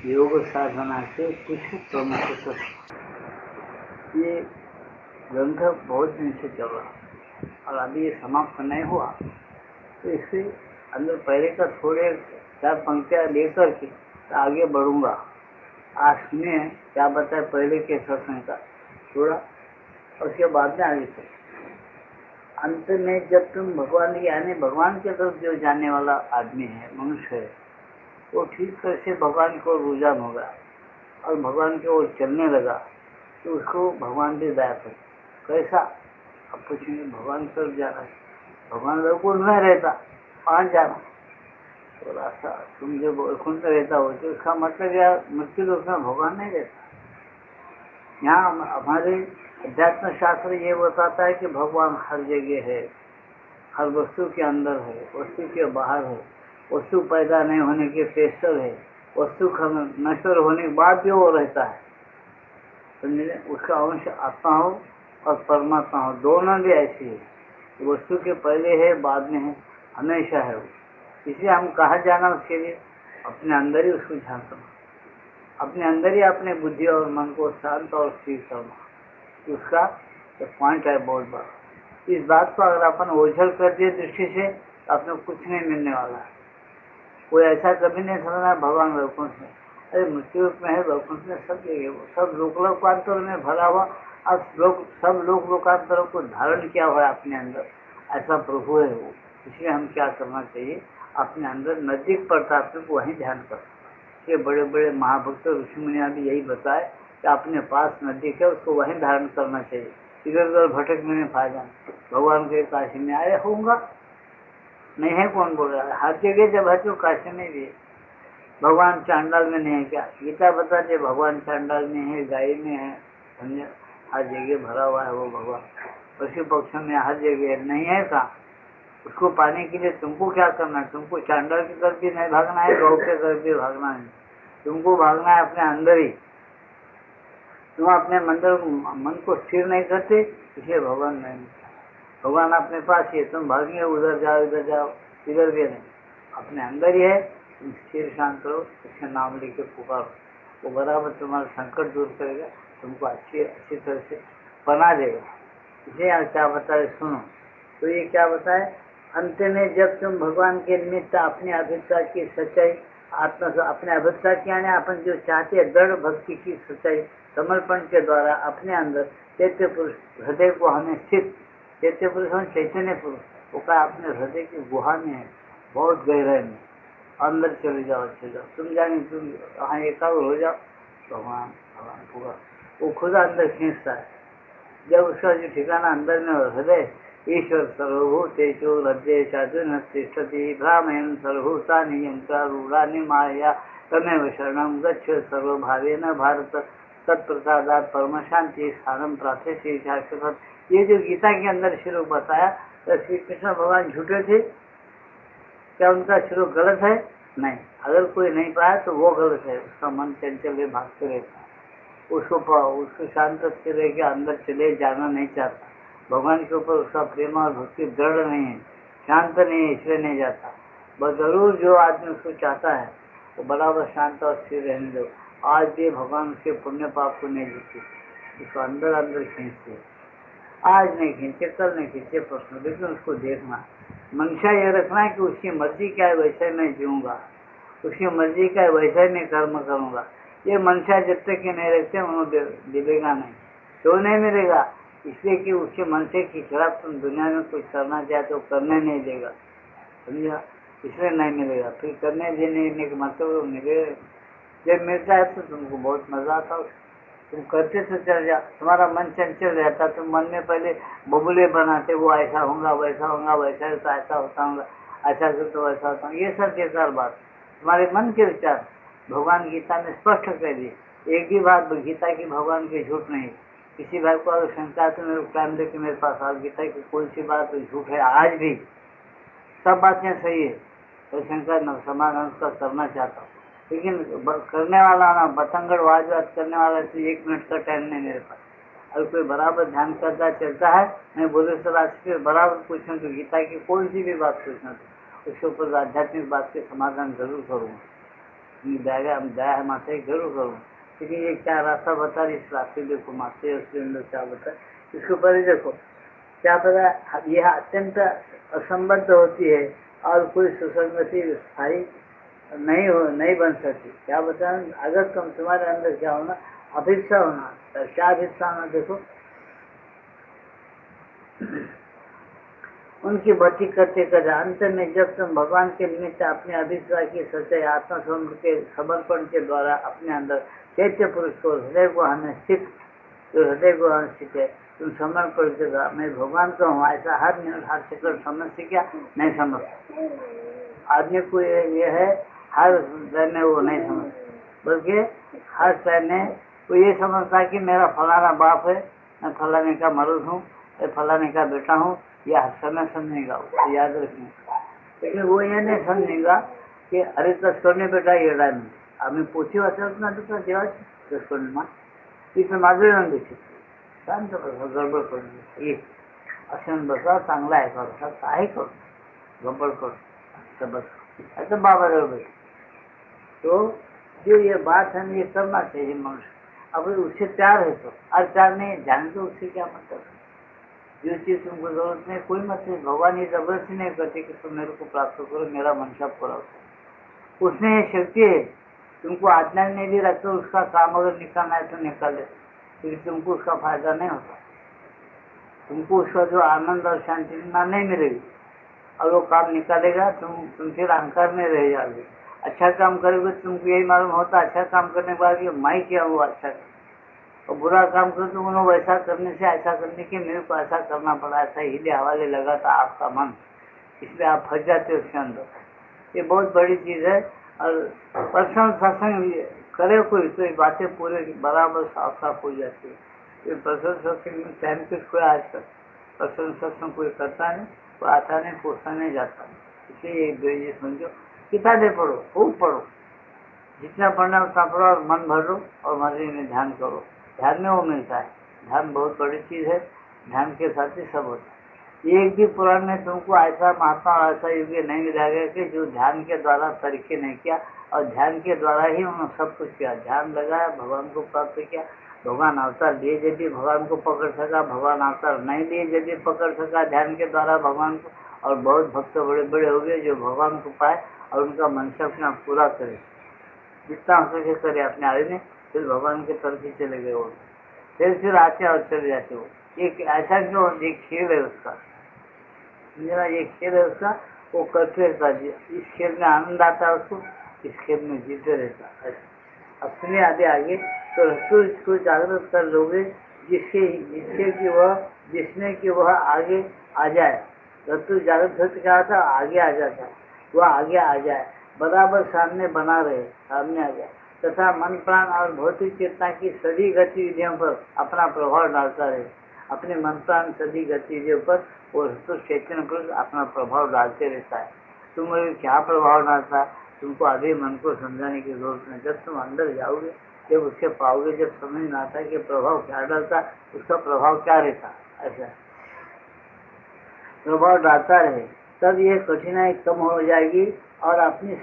योग साधना के कुछ प्रमुख तत्व। ये ग्रंथ बहुत दिन से चल रहा और अभी ये समाप्त नहीं हुआ, तो इसके अंदर पहले का थोड़े 4 पंक्तियां लेकर के आगे बढ़ूंगा। आज सुनिए क्या बताए पहले के सत्संग का थोड़ा, और उसके बाद में आगे चले। अंत में जब तुम भगवान यानी भगवान के तरफ जो जाने वाला आदमी है, मनुष्य है, वो ठीक तरह से भगवान को रुझान होगा और भगवान की ओर चलने लगा, तो उसको भगवान भी दया करे। कैसा? अब पूछेंगे भगवान की तरफ जा रहा है, भगवान वैकुंठ में रहता, वहाँ जाना तो रास्ता। तुम जो वैकुंठ में रहता हो तो उसका मतलब यार मृत्यु लोक में भगवान नहीं रहता। यहाँ हमारे अध्यात्म शास्त्र ये बताता है कि भगवान हर जगह है, हर वस्तु के अंदर है, वस्तु के बाहर है, वस्तु पैदा नहीं होने के पेशर है, वस्तु नश्वर होने के बाद भी वो रहता है। समझे? उसका अंश आत्मा हो और परमात्मा हो, दोनों भी ऐसी है। वस्तु के पहले है, बाद में है, हमेशा है वो। इसलिए हम कहाँ जाना उसके लिए? अपने अंदर ही उसको ध्यान करना, अपने अंदर ही अपने बुद्धि और मन को शांत और स्थिर करना। उसका पॉइंट है बहुत बड़ा। इस बात को अगर अपन ओझल कर दिए दृष्टि से, तो अपने कुछ नहीं मिलने वाला है। कोई ऐसा कभी नहीं समझना भगवान वैकुंठ में, अरे मृत्यु में है, वैकुंठ में सब जगह, वो सब लोकांतर में भरा हुआ। अब सब लोकांतरों को धारण किया हुआ है अपने अंदर, ऐसा प्रभु है वो। इसलिए हम क्या करना चाहिए? अपने अंदर नजदीक पड़ता अपने को वहीं ध्यान करना। ये बड़े बड़े महाभक्त ऋषि मुनिया भी यही बताए कि अपने पास नजदीक है, उसको वहीं धारण करना चाहिए। इधर उधर भटकने में फायदा नहीं। भगवान के काशी में आया होऊंगा नहीं है, कौन बोल रहा है? हर जगह जब है तो काशी में भी है। भगवान चांडाल में नहीं है क्या? गीता बताते भगवान चांडाल में है, गाय में है, समझे? हर जगह भरा हुआ है वो भगवान। पशु पक्षी में हर जगह नहीं है कहाँ? उसको पाने के लिए तुमको क्या करना है? तुमको चांडाल की तरफ भी नहीं भागना है, गौ के तरफ भी भागना है। तुमको भागना है अपने अंदर ही। तुम अपने मन को स्थिर नहीं करते, इसलिए भगवान नहीं। भगवान अपने पास ही है, तुम भागेंगे उधर जाओ इधर जाओ, इधर भी नहीं, अपने अंदर ही है। तुम स्थिर शांत रहो, उसके नाम लेके पुकारो, वो बराबर तुम्हारा संकट दूर करेगा, तुमको अच्छी तरह से बना देगा। इसलिए यहाँ क्या बताए सुनो। तो ये क्या बताए? अंत में जब तुम भगवान के निमित्त अपने अभिप्राय की सच्चाई अपने अभिप्राय की यानी अपन जो चाहते हैं दृढ़ भक्ति की सच्चाई समर्पण के द्वारा अपने अंदर चैत्य पुरुष हृदय को हमें स्थित, चैत्य पुरुष हम चैतन्य पुरुष, वो का अपने हृदय की गुहा में है, बहुत गहराई में। अंदर चले जाओ, तुम जाने तुम वहाँ एकाग्र हो जाओ, तो वहाँ भगवान होगा, वो खुद अंदर खींचता है। जब उसका जो ठिकाना अंदर में हृदय, ईश्वर सर्वभूतेषु हृदय साधुन तिष्ठति भ्रामयन् सर्वभूतानि यन्त्रारूढानि माया तमेव शरणं गच्छ सर्वभावेन भारत तत्प्रसादात् परम शांति स्थानम प्राप्यते शाश्वत। ये जो गीता के अंदर श्लोक बताया, तो श्री कृष्ण भगवान झूठे थे क्या? उनका श्लोक गलत है? नहीं। अगर कोई नहीं पाया तो वो गलत है, उसका मन चंचल भागते रहता है, उसको शांत से रह के अंदर चले जाना नहीं चाहता। भगवान के ऊपर उसका प्रेम और भक्ति दृढ़ नहीं है, शांत नहीं है, इसलिए नहीं जाता। बस जरूर जो आदमी उसको चाहता है वो बराबर शांत और स्थिर रहने दो। आज भी भगवान उसके पुण्य पाप को नहीं देते, उसको अंदर अंदर खींचते। आज नहीं खींचे, कल नहीं खींचे, प्रश्न, लेकिन उसको देखना। मंशा ये रखना है कि उसकी मर्जी क्या है वैसे मैं जीऊँगा, उसकी मर्जी क्या है वैसे मैं कर्म करूँगा। ये मंशा जब तक कि नहीं रखते उन्होंने मिलेगा नहीं। क्यों नहीं मिलेगा? इसलिए कि उसके मनसे के खिलाफ तुम दुनिया में कुछ करना चाहते हो, करने नहीं देगा, समझा? इसलिए नहीं मिलेगा। फिर करने देने का मतलब मिलेगा। जब मिलता है तो तुमको बहुत मजा आता है, तुम करते तो चल जा। तुम्हारा मन चंचल रहता, तुम मन में पहले बबुले बनाते, वो ऐसा होगा वैसा होगा, वैसा तो ऐसा होता होगा, ऐसा तो वैसा होता। ये सब बेकार बात, तुम्हारे मन के विचार। भगवान गीता में स्पष्ट कर दिए, एक भी बात गीता की भगवान की झूठ नहीं। किसी भाई को अगर शंका तो मेरे टाइम दे के मेरे पास आओ, गीता की कोई सी बात झूठ है? आज भी सब बातें सही है, तो शंका समाधान उसका करना चाहता हूँ, लेकिन करने वाला ना बतंगड़ वाद करने वाला तो 1 मिनट का टाइम नहीं मेरे पास। अगर कोई बराबर ध्यान करता चलता है, मैं बोले सर आज फिर बराबर पूछूँ तो गीता की कोई सी भी बात पूछना तो उसके ऊपर आध्यात्मिक बात के समाधान जरूर करूँगा। दया है माता जरूर करूँ, लेकिन ये क्या रास्ता बता रही, इस रास्ते देखो माता उसके अंदर क्या बता, इसके ऊपर ही देखो क्या पता यह अत्यंत असंबद्ध होती है और कोई सुसंगति स्थायी नहीं बन सकती। क्या बता, अगर तुम्हारे अंदर क्या होना, अभिप्सा होना, क्या अभिप्सा होना देखो, उनकी भक्ति करते करते अंत में जब तुम भगवान के निमित्त अपने अभिप्सा की सच्चाई समर्पण के द्वारा अपने अंदर चैत्य पुरुष को हृदय को हमें स्थित, जो हृदय को हमें स्थित है, तुम समर्पण के द्वारा मैं भगवान का हूँ ऐसा हर मिनट हर सेकंड समझते क्या नहीं समझ। आदमी को ये है हर टाइम में वो नहीं समझ, बल्कि हर टाइम में वो ये समझता है कि मेरा फलाना बाप है, मैं फलाने का मर्द हूँ, मैं फलाने का बेटा हूँ, यह समय समझेगा, उसको याद रखने। लेकिन वो ये नहीं समझेगा कि अरे 10 करने बेटा ये टाइम आम्ही पोची वाचत ना तुझा देवाची 10 करून तिथं माझं येऊन देखील शांत बसा, गडबड करून ये असं बसा, चांगला आहे करू आहे करू, गडबड करू बस ऐसा बाबा जवळ। तो जो ये बात है ये करना चाहिए मनुष्य, अब उससे प्यार है तो, और प्यार नहीं ध्यान तो उससे क्या मतलब है, जो चीज तुमको जरूरत नहीं कोई मतलब, भगवान ये जबरदस्ती नहीं करते कि तुम मेरे को प्राप्त करो, मेरा मनसा पूरा हो। उसने ये शक्ति है, तुमको आज्ञा में भी रखते उसका काम अगर निकालना है तो निकाले, क्योंकि तुमको उसका फायदा नहीं होता, तुमको उसका जो आनंद और शांति नहीं मिलेगी, और वो काम निकालेगा तुम फिर अहंकार में रह जाओगे। अच्छा काम करोगे तुमको यही मालूम होता, अच्छा काम करने के बाद मैं क्या हुआ अच्छा, और बुरा काम करो तो उन्होंने वैसा करने से ऐसा करने के मेरे को ऐसा करना पड़ा, ऐसा हीले हवाले लगा था आपका मन, इसलिए आप फंस जाते हो उसके अंदर। ये बहुत बड़ी चीज है। और पर्सनल सत्संग करे कोई तो ये बातें पूरे बराबर साफ साफ हो जाती है। ये पर्सनल सत्संग में टाइम पे कोई आज तक पर्सनल सत्संग कोई करता नहीं, कोई आता नहीं, पूछता नहीं जाता, इसलिए ये समझो किताबें पढ़ो, खूब पढ़ो, जितना पढ़ना उतना पढ़ो और मन भरो और मर्जी में ध्यान करो, ध्यान में वो मिलता है। ध्यान बहुत बड़ी चीज है, ध्यान के साथ ही सब होता है। एक भी पुराण में तुमको ऐसा महात्मा और ऐसा योगी नहीं मिला गया कि जो ध्यान के द्वारा तरीके नहीं किया, और ध्यान के द्वारा ही उन्होंने सब कुछ किया, ध्यान लगाया, भगवान को प्राप्त किया, भगवान अवतार लिए यदि भगवान को पकड़ सका, भगवान अवतार नहीं लिए यदि पकड़ सका ध्यान के द्वारा भगवान को, और बहुत भक्त बड़े बड़े हो गए जो भगवान को पाए और उनका मनसा अपना पूरा करे, जितना हो सके करे अपने आयु में, फिर भगवान के तरफ ही चले गए वो, फिर आते और चले जाते हो। एक ऐसा क्यों, एक खेल है उसका, मेरा ये खेल है उसका, वो करते रहता है, इस खेल में आनंद आता है उसको, इस खेल में जीते रहता है। अब सुनिए आगे तो इसको जागृत कर लोगे जिसमें कि वह आगे आ जाए, रत्तु जागृत होते क्या होता है, आगे आ जाता है, वह आगे आ जाए, बराबर सामने बना रहे, सामने आ जाए, तथा मन प्राण और भौतिक चेतना की सभी गतिविधियों पर अपना प्रभाव डालता रहे, अपने मन प्राण सभी गतिविधियों पर वो चैतन्य पर अपना प्रभाव डालते रहता है। तुम क्या प्रभाव डालता है, तुमको अभी मन को समझाने की जरूरत नहीं, जब तुम अंदर जाओगे, जब उसके पाओगे, जब समझ में आता है कि प्रभाव क्या डालता, उसका प्रभाव क्या रहता, ऐसा प्रभाव डालता रहे, तब ये कठिनाई कम हो जाएगी और अपनी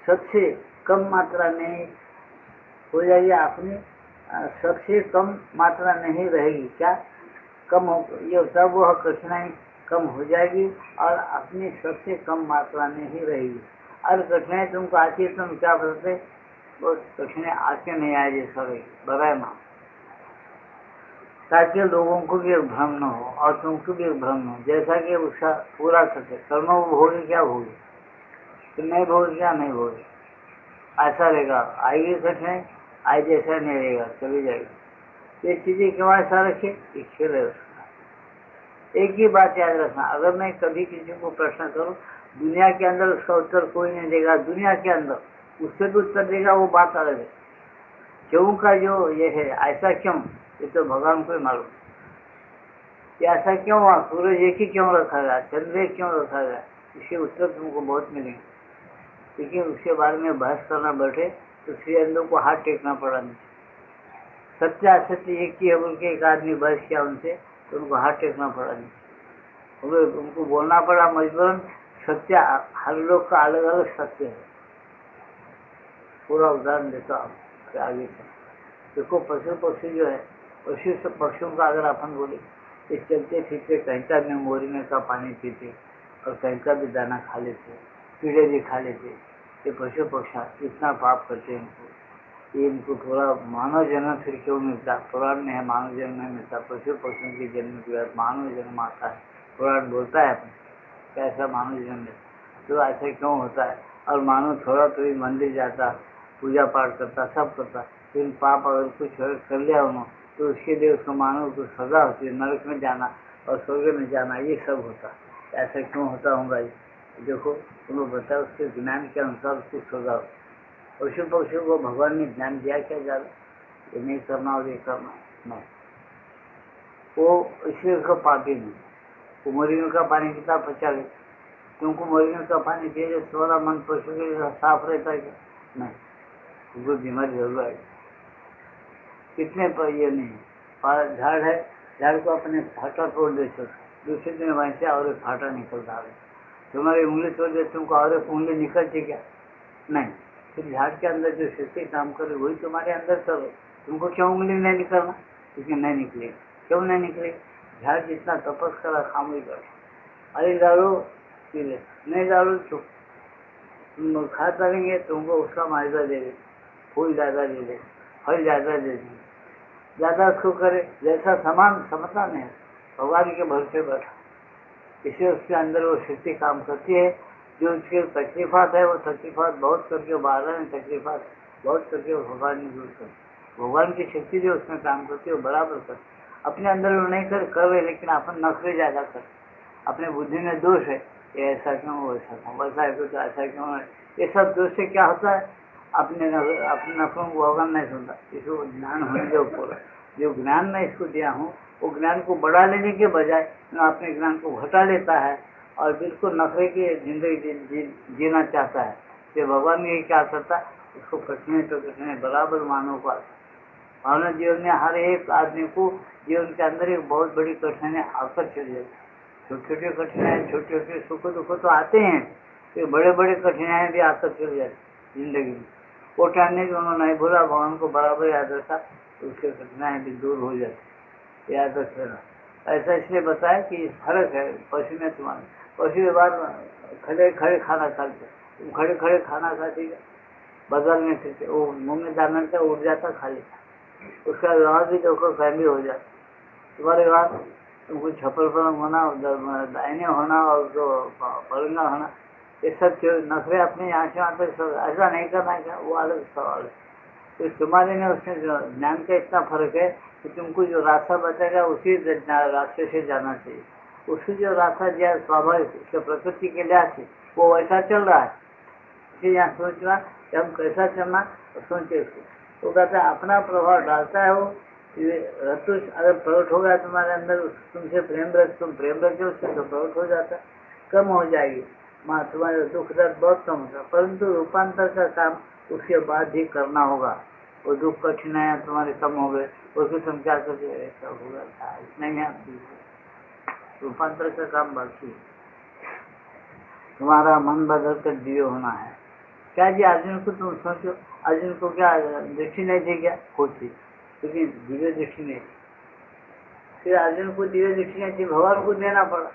सबसे कम मात्रा में हो जाएगी, अपनी सबसे कम मात्रा नहीं रहेगी, क्या कम हो, ये तब वह कठिनाई कम हो जाएगी और अपनी सबसे कम मात्रा में ही रहेगी। और कठिनाई तुमको आती है, तुम क्या बोलते, वो कठिनाई आके नहीं आए जैसा रहेगी, बराबर ना, ताकि लोगों को भी एक भ्रम न हो और तुमको भी एक भ्रम न हो, जैसा कि उसका पूरा सके कर्म वो भोगे क्या भोगे, तो नहीं भोगे क्या नहीं भोगे, ऐसा रहेगा, आएगी कठिनाई, आज जैसा नहीं रहेगा, चली जाएगी। ये चीजें क्यों ऐसा रखे, एक खेल है उसका। एक ही बात याद रखना, अगर मैं कभी किसी को प्रश्न करूं, दुनिया के अंदर उसका उत्तर कोई नहीं देगा, दुनिया के अंदर उससे भी उत्तर देगा, वो बात अलग है। क्यों का जो ये है, ऐसा क्यों, ये तो भगवान को ही मालूम, ये ऐसा क्यों हुआ, सूरज एक ही क्यों रखा गया, चंद्र एक क्यों रखा गया, इसके उत्तर तुमको बहुत मिलेंगे। लेकिन उसके बारे में बहस करना बैठे तो श्रीअंदों को हाथ टेकना पड़ा नहीं, सत्य असत्य एक ही है बोल के एक आदमी बहस किया उनसे, तो उनको हाथ टेकना पड़ा नहीं, उनको बोलना पड़ा मजबूरन, सत्य हर लोग का अलग अलग सत्य है, पूरा उदाहरण देता हूँ आगे से। देखो पशु पक्षी जो है, पशु से पक्षियों का अगर अपन बोले, ये चलते फिरते कहीं का भी मोरने का पानी पीते और कहीं का भी दाना खा लेते, कीड़े भी खा लेते। ये पशु पक्षी इतना पाप करते हैं इनको, ये इनको पूरा मानव जन्म फिर क्यों मिलता? पुराण में है मानव जन्म नहीं मिलता, पशु पक्षियों के जन्म के बाद मानव जन्म आता है। पुराण बोलता है अपन कैसा मानव जन्म है, तो ऐसा क्यों होता है? और मानव थोड़ा तो भी मंदिर जाता, पूजा पाठ करता, सब करता, फिर पाप अगर कुछ कर लिया उन्होंने तो उसके लिए उसको मानव को सजा होती है, नरक में जाना और स्वर्ग में जाना, ये सब होता। ऐसा क्यों होता होगा? देखो तुम लोग बताओ, उसके ज्ञान के अनुसार उसको सजा होती। पशु पक्षियों को भगवान ने ज्ञान दिया क्या ज्यादा, ये नहीं करना और ये करना नहीं, वो इसलिए उसका पापी नहीं। वो मोरियों का पानी कितना पचा ले, तुमको मोरियों का पानी पिए जो तुम्हारा मन पशु के साफ रहता है क्या? नहीं, तुमको बीमारी जरूर आएगी। कितने पर ये नहीं, झाड़ है, झाड़ को अपने फाटा तोड़ दे, दूसरे दिन वहीं से और एक फाटा निकलता है। तुम्हारी उंगली तोड़ दे, तुमको और एक उंगली निकलती क्या? नहीं। फिर झाड़ के अंदर जो शक्ति काम करे वही तुम्हारे अंदर करो, तुमको क्यों उंगली नहीं निकलना? क्योंकि नहीं निकले। क्यों नहीं निकले? झाड़ जितना तपस करा खामोश बैठे, अरे डालो पी ले, नहीं डालो चुप। तुम खा करेंगे तुमको उसका मायदा दे दे, फूल ज्यादा दे दे, फल ज्यादा दे दे, ज्यादा उसको करे, जैसा सामान समझता नहीं, भगवान के भरोसे बैठा, इसलिए उसके अंदर वो शक्ति काम करती है। जो उसके तकलीफात है वो तकलीफात बहुत करके, बाहर में तकलीफात बहुत करके भगवान ने दूर कर, भगवान की शक्ति जो उसमें काम करती है वो बराबर कर। अपने अंदर वो नहीं कर रहे, लेकिन अपन नखरे ज्यादा कर, अपने बुद्धि में दोष है, ये ऐसा क्यों, वैसा क्यों, वैसा है तो ऐसा क्यों है, ये सब दोष से क्या होता है? अपने नखरों को भगवान नहीं सुनता। इसको ज्ञान होने के ऊपर, जो ज्ञान मैं इसको दिया हूँ वो ज्ञान को बढ़ा लेने के बजाय अपने ज्ञान को घटा लेता है और बिल्कुल नखरे की जिंदगी जीना चाहता है। तो भगवान ने क्या करता, उसको कठिनाई तो कठिनाई बराबर मानव को, मानव जीवन में हर एक आदमी को जीवन के अंदर एक बहुत बड़ी कठिनाई आकर चली जाती। छोटे छोटे कठिनाई, छोटे छोटे सुख दुख तो आते हैं, तो बड़े बड़े कठिनाई भी आकर चली जाती जिंदगी में। वो टाइम में उन्होंने नहीं बोला, भगवान को बराबर याद रखा, तो उसके कठिनाई भी दूर हो जाती। याद रख लेना। ऐसा इसलिए बताया कि फर्क है पशु में तुम्हारे। पशु व्यवहार खड़े खड़े खाना खाते, तुम खड़े खड़े खाना खाते बदल में थे, वो मुंह में दाना का उठ जाता खा लेता, उसका व्यवहार भी देखो फैमिली हो जाता। तुम्हारे व्यवहार तुमको छप्पर पलंग होना, दाहिने होना और जो पलंगा होना, ये सब नखरे अपने यहाँ से वहाँ तक ऐसा नहीं करना क्या, वो अलग सवाल है। तो तुम्हारे में उसमें ज्ञान का इतना फर्क है कि तुमको जो रास्ता बताएगा उसी रास्ते से जाना चाहिए। उसी जो रास्ता दिया स्वाभाविक उसके प्रकृति के लिहाज से वो वैसा चल रहा है। इसलिए यहाँ सोचना कि हम कैसा चलना, सोचे उसको। तो कहता है अपना प्रभाव डालता है वो, रतुष अगर प्रकट होगा तुम्हारे अंदर, तुमसे प्रेम रख, तुम प्रेम रखते उससे तो प्रकट हो जाता, कम हो जाएगी माँ, तुम्हारे दुख दर्द बहुत कम होगा। परंतु रूपांतर का काम उसके बाद ही करना होगा। वो दुख कठिनाइयाँ तुम्हारे कम हो गए, उसको तुम क्या करते, ऐसा होगा था इतना ही आपकी रूपांतर का काम बाकी। तुम्हारा मन बदल कर दिव्य होना है। क्या जी अर्जुन को तुम सोचो, अर्जुन को क्या दृष्टि नहीं थी क्या? होती, क्योंकि दिव्य दृष्टि नहीं थी। फिर अर्जुन को दिव्य दृष्टि नहीं थी, भगवान को देना पड़ा।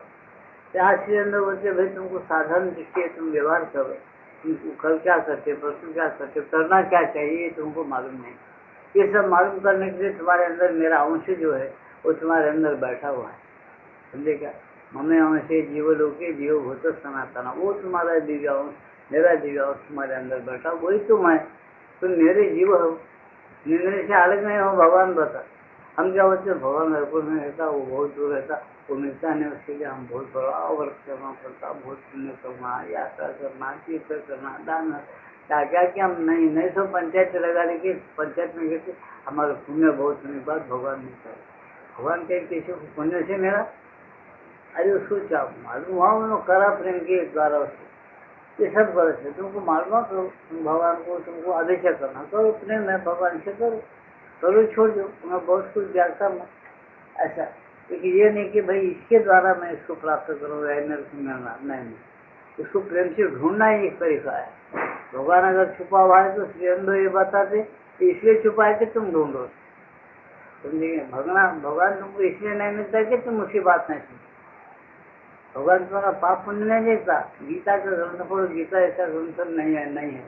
आज के अंदर बोलते भाई तुमको साधारण दृष्टि है, तुम व्यवहार करो, तुमको कल क्या करते, परसों क्या करते, करना क्या चाहिए तुमको मालूम नहीं। ये सब मालूम करने के लिए तुम्हारे अंदर मेरा अंश जो है वो तुम्हारे अंदर बैठा हुआ है, समझे क्या? मम्मी अंश जीवलोके जीव भूत सनातना, वो तुम्हारा दिव्य अंश, मेरा दिव्य अंश तुम्हारे अंदर बैठा, वही तुम है, तुम मेरे जीव हो, मेरे से अलग नहीं हो। भगवान बता, हम क्या बोलते, भगवान रायपुर में रहता, वो बहुत दूर रहता, वो मिलता नहीं, उसके लिए हम बहुत बड़ा वर्क करना पड़ता, बहुत पुण्य करना, यात्रा करना, तीर्थ करना, दान, क्या क्या कि हम नहीं सब पंचायत लगा लेके पंचायत में गए, हमारा पुण्य बहुत होने के बाद भगवान मिलता है। भगवान कहीं किसी को पुण्य से मेरा, अरे उसको क्या मालूम हुआ, उन्होंने करा प्रेम के द्वारा उसको, ये सब गलत है। तुमको मालूम करो, तुम भगवान को तुमको अभिषेक करना करो, प्रेम है भगवान से करो, छोड़ दो, तुम्हें बहुत कुछ व्याख्या में ऐसा। लेकिन ये नहीं कि भाई इसके द्वारा मैं इसको प्राप्त करूँ, मेरे को मिलना नहीं, उसको प्रेम से ढूंढना ही एक तरीका है। भगवान अगर छुपा हुआ है तो श्री अरविंद ये बताते इसलिए छुपा है कि तुम ढूंढो, समझिए। भगवान तुमको इसलिए नहीं मिलता कि तुम उसकी बात नहीं सुनो। भगवान तुम्हारा पाप पुण्य नहीं देखता। गीता का ग्रंथ पढ़ो, गीता ऐसा ग्रंथ नहीं है।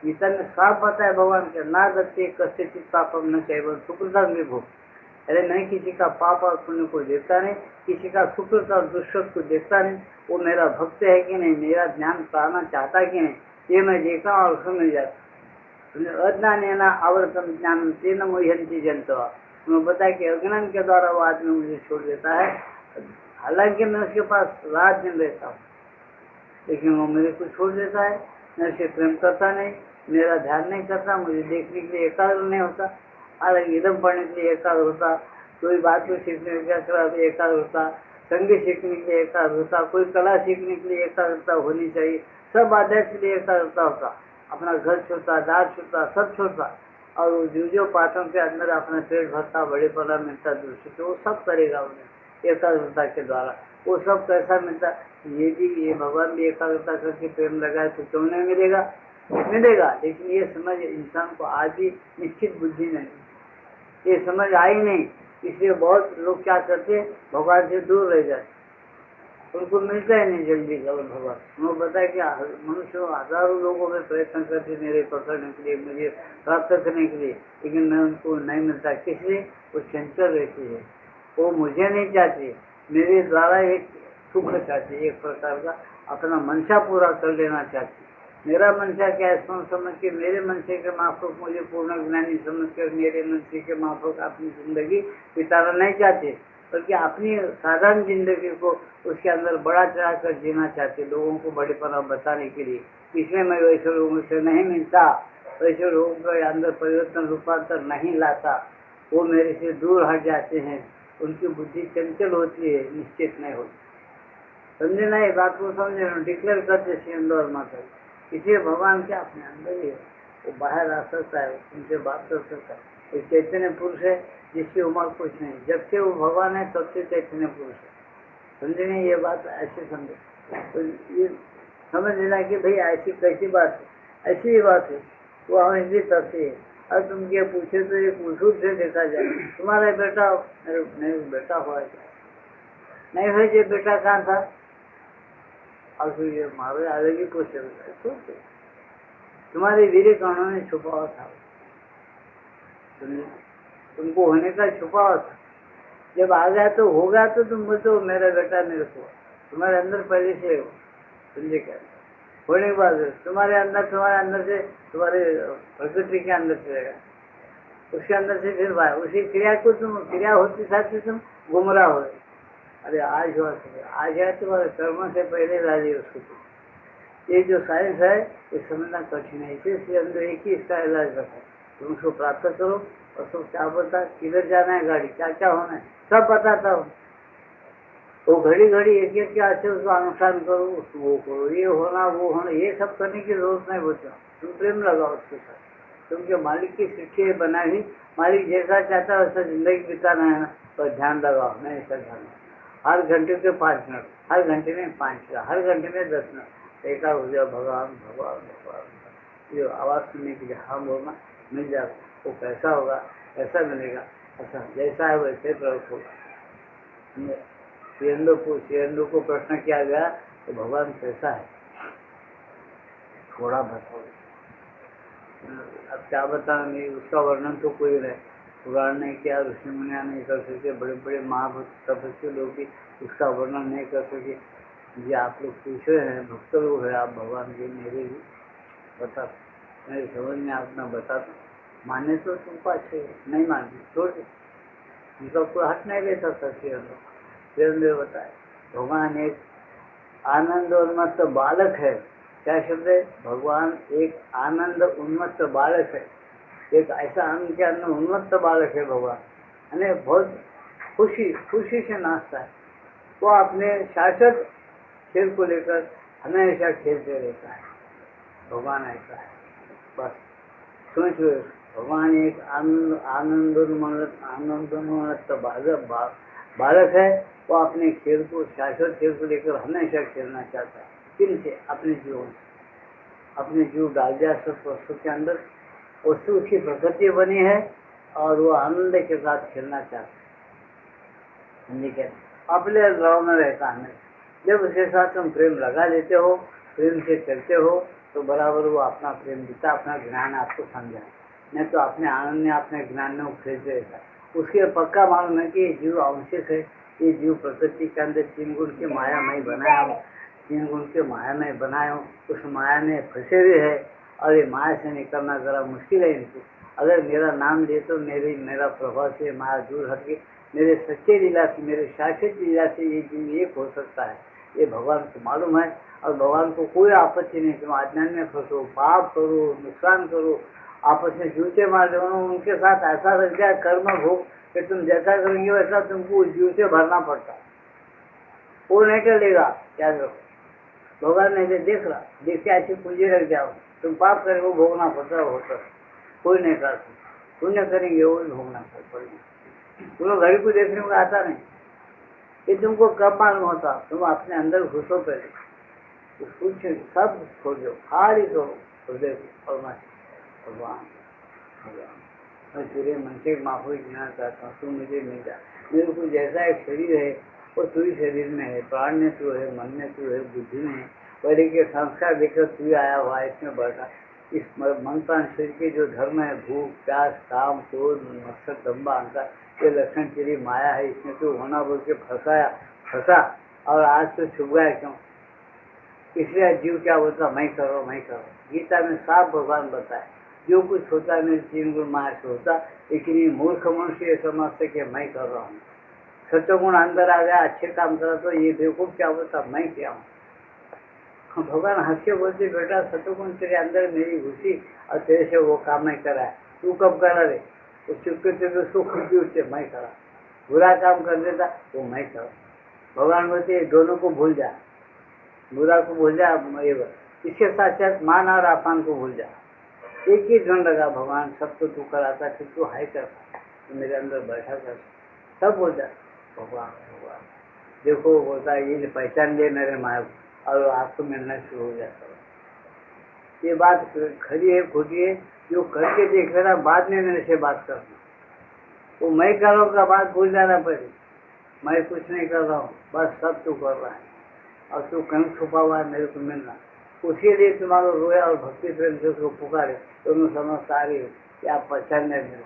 गीता में साफ बताया भगवान के, ना दत्ते कस्यचित् पापम न केवल सुकृतं विभो। अरे मैं किसी का पाप और पुण्य को देखता नहीं, किसी का सुकृत और दुष्कृत को देखता नहीं। वो मेरा भक्त है कि नहीं, मेरा ज्ञान पाना चाहता कि नहीं, ये मैं देखता और उसको मिल जाता। अज्ञानेन आवृतं ज्ञानं तेन मोह्यन्ति जन्तवः। उन्होंने बताया कि अज्ञान के द्वारा वो आदमी मुझे छोड़ देता है, हालांकि मैं उसके पास रात दिन रहता हूँ, लेकिन वो मेरे को छोड़ देता है। मैं उसे प्रेम करता नहीं, मेरा ध्यान नहीं करता, मुझे देखने के लिए एकाग्र नहीं होता। हालांकि इधम पढ़ने के लिए एकाग्र होता, कोई बात को सीखने के लिए एकाग्र होता, संगीत सीखने के लिए एकाग्र होता, कोई कला सीखने के लिए एकाग्रता होनी चाहिए, सब आदेश के लिए एकाग्रता होता। अपना घर छोड़ता, दार छोड़ता, सब छोड़ता, और वो जो पाठों के अंदर अपना पेट भरता, बड़े पला मिलता, दूसरे तो वो सब करेगा उन्हें एकाग्रता के द्वारा। वो सब कैसा मिलता, ये भी ये भगवान भी एकाग्रता करके प्रेम लगाए तो क्यों नहीं मिलेगा, मिलेगा। लेकिन ये समझ इंसान को आज भी निश्चित बुद्धि नहीं, ये समझ आई नहीं, इसलिए बहुत लोग क्या करते भगवान से दूर रह जाते, उनको मिलता ही नहीं जल्दी भगवान। उन्होंने बताया कि मनुष्य हजारों लोगों में प्रयत्न करते मेरे पकड़ने के लिए, मुझे प्राप्त करने के लिए, लेकिन मैं उनको नहीं मिलता। किसलिए? वो चंचल रहती है, वो मुझे नहीं चाहती, मेरे द्वारा एक सुख चाहती, एक प्रकार का अपना मंशा पूरा कर लेना चाहती। मेरा मंशा क्या है, समझ के मेरे मंशे के माफक मुझे पूर्ण ज्ञानी समझ कर मेरे मंशे के माफक अपनी जिंदगी बिताना नहीं चाहते, बल्कि अपनी साधारण जिंदगी को उसके अंदर बड़ा चढ़ा कर जीना चाहते, लोगों को बड़ेपना बताने के लिए। इसलिए मैं वैसे लोगों से नहीं मिलता, वैसे लोगों के अंदर परिवर्तन रूपांतर नहीं लाता, वो मेरे से दूर हट जाते हैं, उनकी बुद्धि चंचल होती है, निश्चित नहीं होती। समझे ना, ये बात को समझे, डिक्लेयर करते सिंदौर माता। इसलिए भगवान क्या अपने अंदर ही है, वो बाहर आ सकता है, उनसे बात कर सकता है। एक चैतन्य पुरुष है जिसकी उम्र कुछ नहीं, जब से वो भगवान है तब से चैतन्य पुरुष है। समझे नहीं, ये बात ऐसे समझे तो ये समझ लेना कि भाई ऐसी कैसी बात है, ऐसी ही बात है, वो हमें भी तथ्य है। और तुम क्या पूछे तो ये पूछूर से देखा जाए, तुम्हारा बेटा मेरे बेटा हुआ है नहीं भाई, ये बेटा कहाँ था, और फिर ये मारे अलग ही पूछे, तुम्हारे वीर कणों में छुपा हुआ था, तुमको होने का छुपा हुआ था, जब आ गया तो होगा, तो तुम बोलते मेरा बेटा मेरे को, तुम्हारे अंदर पहले से हो, समझे क्या, होने के बाद तुम्हारे अंदर से तुम्हारे प्रकृति के अंदर से रहेगा, उसके अंदर से फिर बाहर, उसी क्रिया को तुम क्रिया होती साथ तुम गुमराह हो। अरे आज हुआ, आज है तुम्हारे कर्म से पहले राजी उसको। ये जो साइंस है ये समझना कठिन है, इसलिए अंदर एक ही इसका इलाज रखा, तुम उसको प्राप्त करो और सब क्या बोलता, किधर जाना है, गाड़ी क्या क्या होना है, सब बताता हूँ। वो घड़ी घड़ी एक एक क्या से उसका अनुष्ठान करो, वो करो, ये होना वो होना, ये सब करने की जरूरत नहीं बोलता। तुम प्रेम लगाओ उसके साथ, तुमके मालिक की सृष्टि बनाई, मालिक जैसा चाहता है वैसा जिंदगी बिताना है ना, तो ध्यान लगाओ, नहीं ऐसा ध्यान, हर घंटे के 5 मिनट, हर घंटे में 5 मिनट, हर घंटे में 10 मिनट एका हो जाए, भगवान भगवान भगवान, ये आवाज़ सुनने के लिए हाँ बोलना मिल जाएगा। वो कैसा होगा, कैसा मिलेगा, ऐसा जैसा है वैसे प्रयोग होगा। शेरंदू को प्रश्न किया गया तो भगवान कैसा है, थोड़ा बताओ। अब क्या बताना, नहीं उसका वर्णन तो कोई नहीं, पुराण नहीं किया, ऋषि मुनिया नहीं कर सके, बड़े बड़े महाभक्त तपस्वी लोग भी उसका वर्णन नहीं कर सके। ये आप लोग पूछे हैं, भक्त लोग हैं आप भगवान के, मेरे भी बता, मेरे समझ में आपने बता दो, माने तो तुमको अच्छे, नहीं मानते छोड़ दे, उनका कोई हट नहीं ले सकता। शेरंदू बताए भगवान एक आनंद उन्मत्त बालक है। क्या शब्द है, भगवान एक आनंद उन्मत्त बालक है, एक ऐसा आनंद के अंदर उन्मत्त बालक है भगवान, यानी बहुत खुशी से नाचता है। वो अपने शाश्वत खेल को लेकर हमेशा खेलते रहता है, भगवान ऐसा है। बस सोचो, भगवान एक आनंद उन्मत्त बालक है, वो अपने खेल को, शाश्वत खेल को लेकर हमेशा खेलना चाहता है, किन से, अपने जीवन से। अपने जीव डाल दिया सब वस्तु के अंदर, वस्तु उसकी प्रकृति बनी है और वो आनंद के साथ खेलना चाहता है, अपने द्रव में रहता है। जब उसके साथ तुम प्रेम लगा लेते हो, प्रेम से चलते हो, तो बराबर वो अपना प्रेम देता, अपना ज्ञान आपको समझा, नहीं तो अपने आनंद में अपने ज्ञान में खेलते रहता। उसके पक्का मालूम है कि ये जीव आवश्यक है, ये जीव प्रकृति के अंदर 3 गुण की माया में बनाया हूँ, 3 गुण के माया में बनाया हूँ, उस माया में फंसे हुए है और ये माया से निकलना जरा मुश्किल है इनको। अगर मेरा नाम ले तो मेरा प्रभाव से माया दूर हट के मेरे सच्चे लीला से, मेरे शाश्वत लीला से ये जीव एक हो सकता है, ये भगवान को मालूम है। और भगवान को कोई आपत्ति नहीं, तुम अज्ञान में फंसो, पाप करो, नुकसान करो, आपस में जूते मार दो, उनके साथ ऐसा रख जाए कर्म भोग कि तुम जैसा करेंगे वैसा तुमको उस जीव से भरना पड़ता, वो नहीं टलेगा। याद रखो, भगवान ने देख रहा, देख के ऐसी पूंजी रख जाओ, तुम पाप करेंगे वो भोगना पड़ता होता, कोई नहीं कर सकता, पुण्य करेंगे वो भी भोगना पड़ेगा। तुम घड़ी को देखने को आता नहीं, ये तुमको कब मालूम होता, तुम अपने अंदर घुसो पहले, कुछ सब छोड़ दो, खाली करो हृदय को, भगवान भगवान मैं तेरे मन से माफी जीना चाहता हूँ, तू मुझे मिल जा। मेरे को जैसा एक शरीर है वो तू ही शरीर में है, प्राण में तू है, मन में तू है, बुद्धि में है, पहले के संस्कार देकर तू ही आया हुआ है इसमें बैठा। इस मन प्राण शरीर के जो धर्म है, भूख प्यास काम क्रोध मत्सर दम्भा अहंकार, ये लक्षण तेरी माया है, इसमें तू होना बोल के फंसा और आज तो छुप गया क्यों? इसलिए जीव क्या बोलता, मैं करो मैं करो। गीता में साफ भगवान बताए, जो कुछ होता है मेरे 3 गुण माया से होता, लेकिन ये मूर्ख मनुष्य ये समझते कि मैं कर रहा हूँ। सत्वगुण अंदर आ गया, अच्छे काम करा तो ये बेवकूफ क्या बोलता, मैं क्या हूँ। भगवान हंस के बोलते, बेटा सत्वगुण तेरे अंदर मेरी घुसी और तेरे से वो काम नहीं करा है, तू कब करा रे? तो चुपके चुपके उसको खुशी उठते, मैं करा। बुरा काम कर देता वो मैं करा। भगवान बोलते दोनों को भूल जा, बुरा को भूल जा, इसके साथ साथ मान और अपमान को भूल जा। एक ही ढूंढ लगा, भगवान सब तो तू कराता, फिर तू हाई करता, तो मेरे अंदर बैठा कर, सब बोल जा भगवान भगवान। देखो बोलता है ये पहचान ले मेरे माया को, और आपको मिलना शुरू हो जाता है। ये बात खरी है खोटी है, जो करके देख लेना, बाद में मेरे से बात करना। वो मैं कर रहा हूँ का बात भूल जाना पहले, मैं कुछ नहीं कर रहा हूँ, बस सब तू कर रहा है और तू कहीं छुपा हुआ है, मेरे को मिलना। उसी लिए तुम्हारा रोया और भक्ति प्रेम से उसको पुकारे, तुम समझ आ रही हो कि आप पहचान नहीं मिले।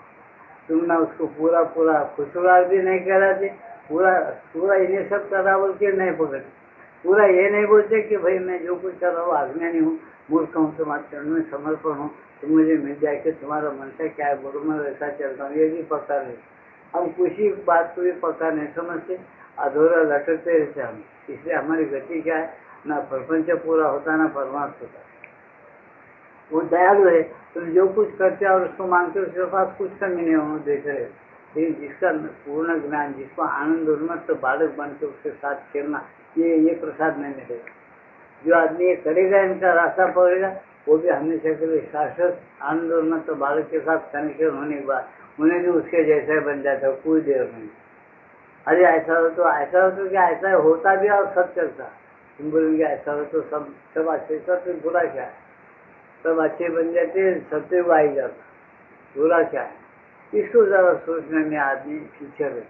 तुम ना उसको पूरा खुशहाल भी नहीं कराते, पूरा इन्हें सब करा बोल के नहीं पकड़े, पूरा ये नहीं बोलते कि भाई मैं जो कुछ कर रहा हूँ अज्ञानी हूँ, मूर्ख हूँ, तुम्हारे चरण में समर्पण हूँ, तुम मुझे मिल जाए कि तुम्हारा मन से क्या है, बोलो मैं वैसा चलता हूँ, ये भी पक्का नहीं। हम किसी बात को भी पक्का नहीं समझते, अधूरा लटकते रहते हम। इसलिए हमारी गति क्या है, ना प्रपंच पूरा होता ना परमार्थ होता। वो दयालु है, तुम जो कुछ करते हो और उसको मांगते हो, उसके पास कुछ कमी नहीं होना देख रहे। लेकिन जिसका पूर्ण ज्ञान, जिसको आनंद उन्मत्त तो बालक बन के उसके साथ खेलना, ये प्रसाद नहीं मिलेगा। जो आदमी ये करेगा, इनका रास्ता पकड़ेगा, वो भी हमेशा के लिए शाश्वत आनंद उन्मत्त तो बालक के साथ कनेक्शन होने के बाद उन्हें भी उसके जैसा बन जाता है, कोई देर नहीं। अरे ऐसा हो तो क्या, ऐसा होता भी और सब चलता। तुम बोलेंगे ऐसा हो तो सब अच्छे, सब बुरा क्या है, सब अच्छे बन जाते, सबसे वो आई जाता, बुरा क्या है? इसको ज़्यादा सोचने में आदमी पीछे है।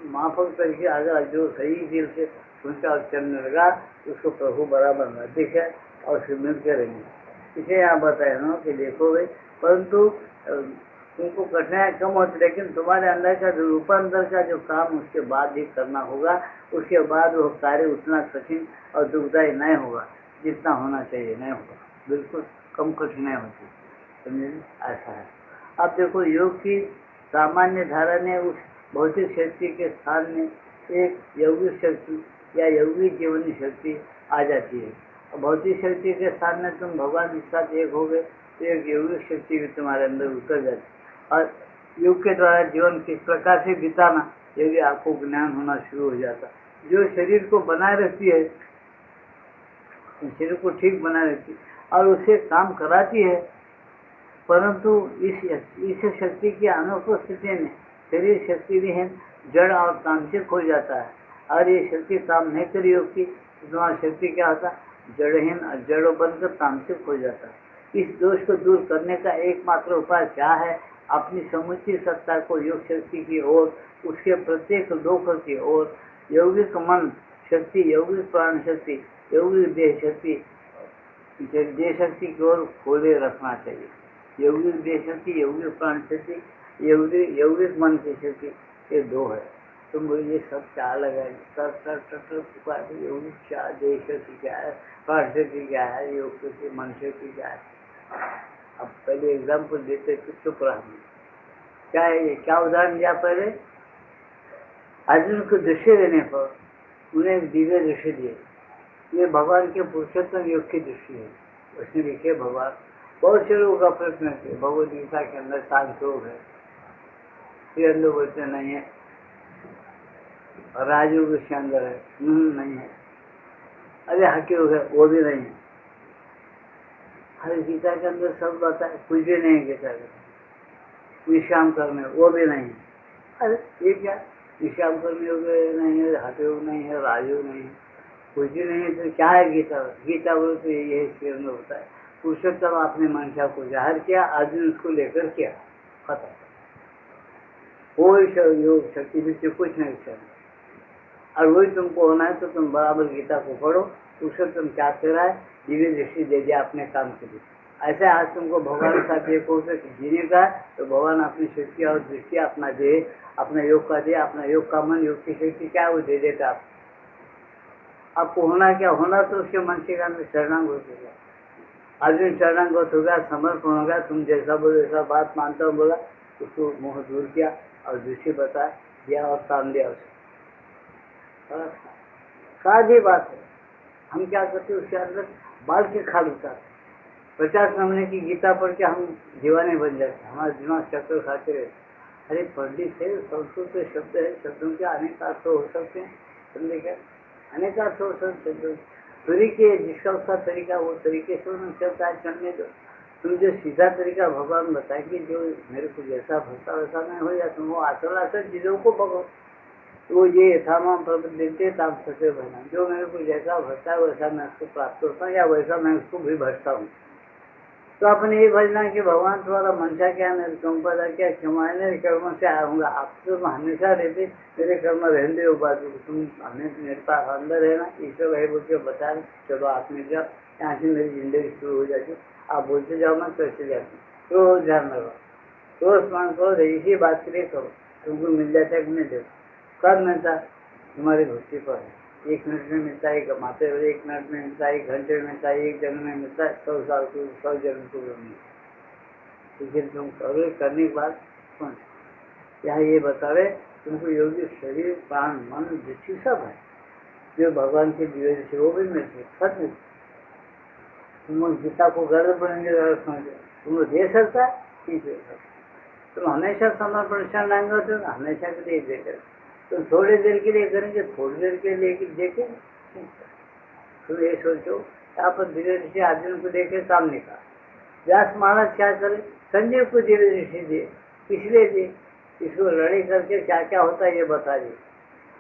माफक करके अगर जो सही दिल से सुनता और चलने लगा, उसको प्रभु बराबर नजदीक है और फिर मिलते रहेंगे। इसे यहाँ बताया ना कि देखो भाई, परंतु तुमको कठिनाई कम होती, लेकिन तुम्हारे अंदर का जो रूपांतर का जो काम उसके बाद ही करना होगा, उसके बाद वो कार्य उतना कठिन और दुखदायी नहीं होगा जितना होना चाहिए, नहीं होगा, बिल्कुल कम कठिनाई होती, समझे? ऐसा है। अब देखो, योग की सामान्य धारा ने उस भौतिक शक्ति के स्थान में एक यौगिक शक्ति या यौगिक जीवनी शक्ति आ जाती है। और भौतिक शक्ति के स्थान में तुम भगवान के साथ एक हो गए तो एक यौगिक शक्ति भी तुम्हारे अंदर उतर जाती है। और योग के द्वारा जीवन किस प्रकार से बिताना, ये भी आपको ज्ञान होना शुरू हो जाता। जो शरीर को बनाए रखती है, शरीर को ठीक बनाए रखती है और उसे काम कराती है, परंतु इस शक्ति की अनुपस्थिति में शरीर शक्ति भी है, जड़ और तामसिक हो जाता है। और ये शक्ति काम नहीं करी होगी तो तुम्हारी शक्ति क्या होता, जड़हीन जड़ों बनकर तामसिक हो जाता है। इस दोष को दूर करने का एकमात्र उपाय क्या है? अपनी समुची सत्ता को योग शक्ति की ओर, उसके प्रत्येक लोक की ओर, यौगिक मन शक्ति, यौगिक प्राण शक्ति, यौगिक देह शक्ति, देह शक्ति की ओर खोले रखना चाहिए। यौगिक देह शक्ति, यौगिक प्राण शक्ति, यौगिक मन की शक्ति, ये दो है। तुम ये सब क्या लगाएंगे? सर यौगिक क्या, देह शक्ति क्या है, प्राण शक्ति क्या है, योग शक्ति, मन शक्ति क्या है? अब पहले एग्जाम्पल देते तो चुप रहना। क्या है ये? क्या उदाहरण दिया पहले? अर्जुन को दृश्य देने पर उन्हें एक दिव्य दृश्य दिए। ये भगवान के पुरुषोत्तम योग की दृष्टि है। उसने लिखे भगवान बहुत से लोगों का प्रश्न है। भगवद गीता के अंदर 7 योग है, ये अंदर बोलते नहीं है, राजयोग उसके अंदर है, नहीं है। अरे हक योग है, वो भी नहीं है। अरे गीता के अंदर सब बात है, कुछ भी नहीं है गीता के। विश्राम करने, वो भी नहीं है। अरे ये क्या? विश्राम करने योग नहीं है, हठ योग नहीं है, राजयोग नहीं है, कुछ भी नहीं है, तो क्या है गीता? गीता बोलो तो यही शेर में होता है। पुरुषोत्तम आपने मंशा को जाहिर किया, अर्जुन उसको लेकर किया, खत्म। कोई योग शक्ति में कुछ नहीं करना। और वही तुमको होना है तो तुम बराबर गीता को पढ़ो। पुरुषोत्तम क्या कर रहा है? दिव्य दृष्टि दे दिया अपने काम के लिए। ऐसे आज तुमको भगवान के साथ एक होकर जीने का, तो भगवान अपनी शक्ति और दृष्टि, अपना देह, अपना योग का देह, अपना योग का मन, योग की शक्ति क्या वो दे देता आप। आपको होना क्या? होना तो उसके मन के कारण शरणांग हो गया। अर्जुन शरणांगत हो गया, समर्पण हो गया, तुम जैसा बोलो ऐसा बात मानता हूँ बोला, उसको मोह दूर किया और दृष्टि बता दिया और काम दिया उसे। साधी बात है। हम क्या करते उसके अंदर बाल के खाल उतारते। 50 महीने की गीता पढ़ के हम दीवाने बन जाते, हमारा दिमाग चक्कर खाते रहते। अरे पंडित से संस्कृत के शब्द है, शब्दों के अनेक अर्थ हो सकते हैं, समझे क्या? अनेक अर्थ हो सकते हैं। तरीके जिसका उसका तरीका, वो तरीके से उन्होंने चलता है, चलने दो। तुम जो सीधा तरीका भगवान बताएंगे, जो मेरे को जैसा भरता वैसा नहीं हो जाता, वो आचरण आचरण चीजों को भगो। तो ये यथामाम प्रबंधते ताम सत्य बना, जो मेरे को जैसा भरता है वैसा मैं उसको प्राप्त होता हूँ, या वैसा मैं उसको भी भरता हूँ। तो आपने ये भजना कि भगवान तुम्हारा मंशा क्या, मेरे संपदा क्या, क्षमा मेरे कर्म से आऊँगा। आप तो हमेशा रहते, मेरे कर्म रहने हो बाजू, तुम हमें मेरे पास अंदर है ना, ईश्वर भाई बोल के बता रहे, चलो आप मिल जाओ, यहाँ से मेरी जिंदगी शुरू हो जाती। आप बोलते जाओ, मैं करते जाती। तो ध्यान रखो, तो स्मरण करो, इसी बात के लिए करो, तुमको मिल जाता है कि नहीं देखो। कब मिलता? तुम्हारी भक्ति पर है। 1 मिनट में मिलता है, कमाते हुए 1 मिनट में मिलता है, 1 घंटे में मिलता है, 1 जन्म में मिलता है, 100 साल को 100 जन्म को मिलता है। लेकिन तुम करो, करने के बाद सुन, यहाँ ये बता रहे तुमको योगी शरीर, प्राण, मन, दृष्टि सब है, जो भगवान के दिव्य से वो भी मिलते सब मिलते। तुम गीता को गर्द बनेंगे, तुमको दे सकता है, ठीक है। तुम हमेशा समर्पण शरणांग होते हो, हमेशा के लिए देकर, तो थोड़ी देर के लिए करेंगे, थोड़ी देर के लिए देखें। तुम ये सोचो, यहाँ पर धीरे दृष्टि अर्जुन को देखे काम निकाल। व्यास महाराज क्या करे? संजय को धीरे दृष्टि दिए, इसलिए दिए इसको लड़ाई करके क्या क्या होता है ये बता दिए।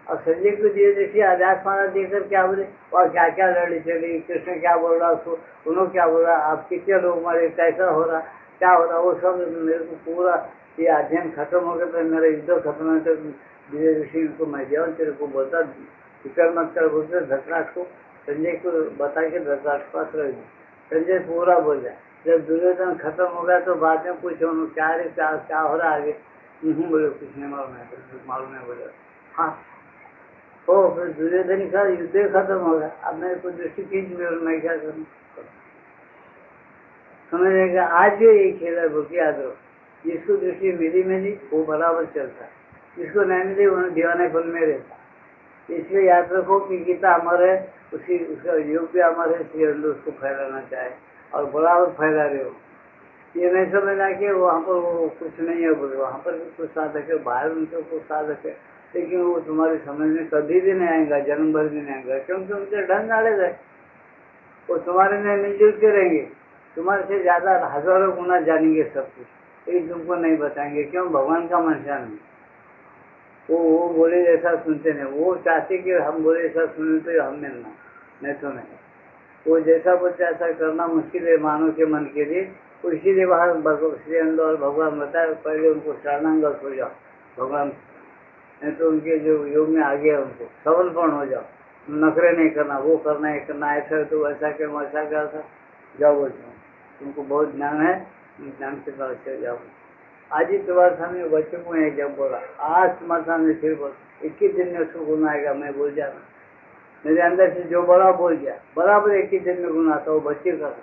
और संजय को धीरे दृष्टि व्यास महाराज देकर क्या बोले, और क्या क्या लड़ी चली, कृष्ण क्या बोल रहा, उन्होंने क्या बोल रहा, आप कितने लोग मारे, कैसा हो रहा, क्या हो रहा, वो सब मेरे को पूरा ये अध्ययन खत्म हो गया। तो मेरा युद्ध खत्म है, तो धीरे ऋषि को मैं जाऊँ, तेरे को बोलता फिक्र मत कर, बोलते धृतराष्ट्र को, संजय को बता के धृतराष्ट्र पास रह गया। संजय पूरा बोल जाए। जब दुर्योधन खत्म हो गया तो बाद में पूछो क्या रे, क्या हो रहा आगे? बोले कुछ नहीं मालूम है, कुछ मालूम है बोले। हाँ हो, फिर दुर्योधन का युद्ध खत्म हो गया। अब मेरे को दृष्टि खींच में, और मैं क्या करूँ? समझेगा आज भी यही खेल है, भूखी याद रहो। जिसको दृष्टि मिली वो बराबर चलता है, जिसको नहीं मिली उन्हें दीवाने फल में रहता। इसलिए याद रखो कि गीता अमर है, उसका योग भी अमर है, इसलिए उसको फैलाना चाहे और बराबर फैला रहे हो। ये नहीं समझना कि वहाँ पर वो कुछ नहीं है बोले, वहाँ पर भी कुछ साधक है, बाहर उनके कुछ साधक है, लेकिन वो तुम्हारी समझ में कभी भी नहीं आएगा, जन्म भर भी नहीं आएगा, क्योंकि उनके ढंग डाले गए। वो तुम्हारे में मिलजुल के रहेंगे, तुम्हारे से ज्यादा हजारों गुना जानेंगे सब कुछ, लेकिन तुमको नहीं बताएंगे। क्यों? भगवान का मंशा नहीं। वो बोले जैसा सुनते नहीं, वो चाहते कि हम बोले ऐसा सुने तो हम मिलना, नहीं तो नहीं। वो जैसा बोलते ऐसा करना मुश्किल है मानव के मन के लिए। तो इसीलिए वहाँ श्री अंदर भगवान बताए पहले उनको शरणागत हो जाओ भगवान, नहीं तो उनके जो योग में आ गया उनको समर्पण हो जाओ, नखरे नहीं करना, वो करना है करना, ऐसा तो वैसा क्यों ऐसा क्या था, जाओ बोलते तुमको बहुत ज्ञान है, ज्ञान के पास से जाओ। आज ही तुम्हारे सामने बच्चों को एक जब बोला, आज तुम्हारे सामने फिर बोल, 21 दिन में उसको गुण आएगा, मैं बोल जाना मेरे अंदर से जो बड़ा बोल गया बराबर 21 दिन में गुण आता, वो बच्चे का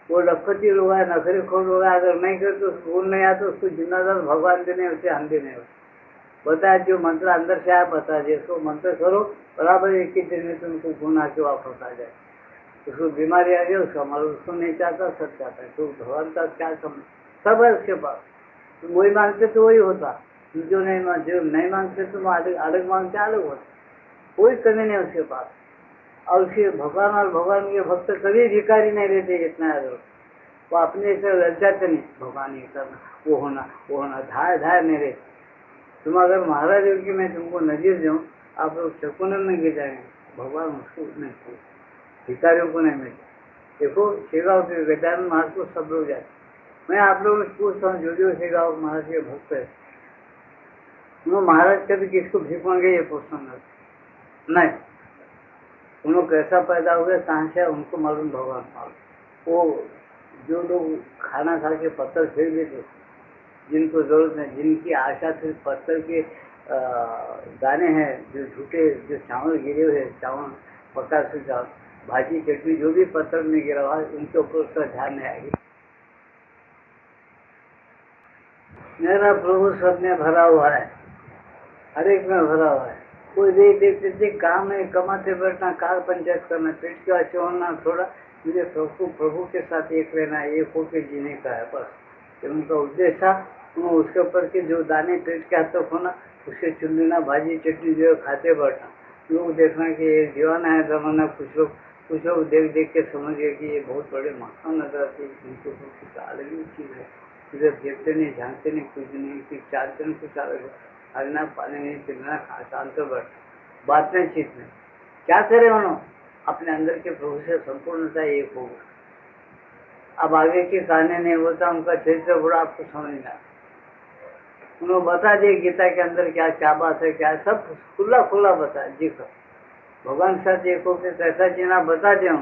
वो लखपति लोग है नखरे खोल लोग है, अगर नहीं करे तो गुण नहीं आता, उसको जिम्मेदार भगवान भी नहीं होते, हम भी नहीं होते। बताया जो मंत्र अंदर से आया बता दिए, उसको मंत्र करो बराबर 21 दिन में तुमको गुण आके वापस आ जाए। उसको बीमारी आ गई उसका मर उसको नहीं चाहता, सब चाहता है, तो भगवान का क्या सब है उसके पास, तुम वही मांगते तो वही होता, जो नहीं मांगते तुम अलग मांगते अलग होता, कोई कमी नहीं उसके पास। और उसके भगवान और भगवान के भक्त कभी भिखारी नहीं रहते, इतना वो अपने से लज्जाते नहीं, भगवान ये करना वो होना धाय धाय नहीं रहते। तुम अगर महाराज योग की मैं तुमको नजर दूँ, आप लोग शकुन में गिर जाएंगे, भगवान उसको नहीं, भिखारियों को नहीं मिलते। देखो शेगांव के गजानन महाराज को सब लोग जाते, मैं आप लोगों से पूछता हूँ जो जो शेगांव महाराज के भक्त है, वो महाराज कभी किसको भीख मांगे ये पूछता नहीं, उनको कैसा पैदा हो गया कहाँ से उनको मालूम, भगवान मालूम। वो जो लोग खाना खा के पत्थर फेंक देते, जिनको जरूरत नहीं, जिनकी आशा सिर्फ पत्थर के दाने हैं, जो झूठे जो चावल गिरे हुए चावल पका से चावल भाजी चटनी जो भी पत्थर में गिरा हुआ उनके ऊपर उसका ध्यान नहीं आएगी। मेरा प्रभु सब में भरा हुआ है, हर एक में भरा हुआ है, कोई देखते काम है कमाते बैठना, कार पंचायत करना, पेट के अच्छे होना, थोड़ा मुझे प्रभु के साथ एक रहना है, एक होके जीने का है बस। उनका उद्देश्य था, उसके ऊपर के जो दाने पेट के हाथ तक होना, उसके चुनना भाजी चटनी जो खाते बैठना, लोग देखना कि ये दीवाना है जमाना, कुछ लोग देख के समझ गए कि ये बहुत बड़े महान नजर आते, इनको कुछ अलग ही चीज़ है, इधर देखते नहीं जानते नहीं कुछ नहीं, कि 4 जन कुछ अलग खाना पानी नहीं चिलना शांत बैठ बात नहीं चीत नहीं, क्या करे उन्होंने अपने अंदर के प्रभु से संपूर्णता एक होगा। अब आगे की कहानी नहीं होता, उनका चरित्र बुरा आपको समझना, उन्होंने बता दिए गीता के अंदर क्या क्या बात है, क्या सब खुला बता जी कर भगवान के साथ एक होकर कैसा जीना बता दिया।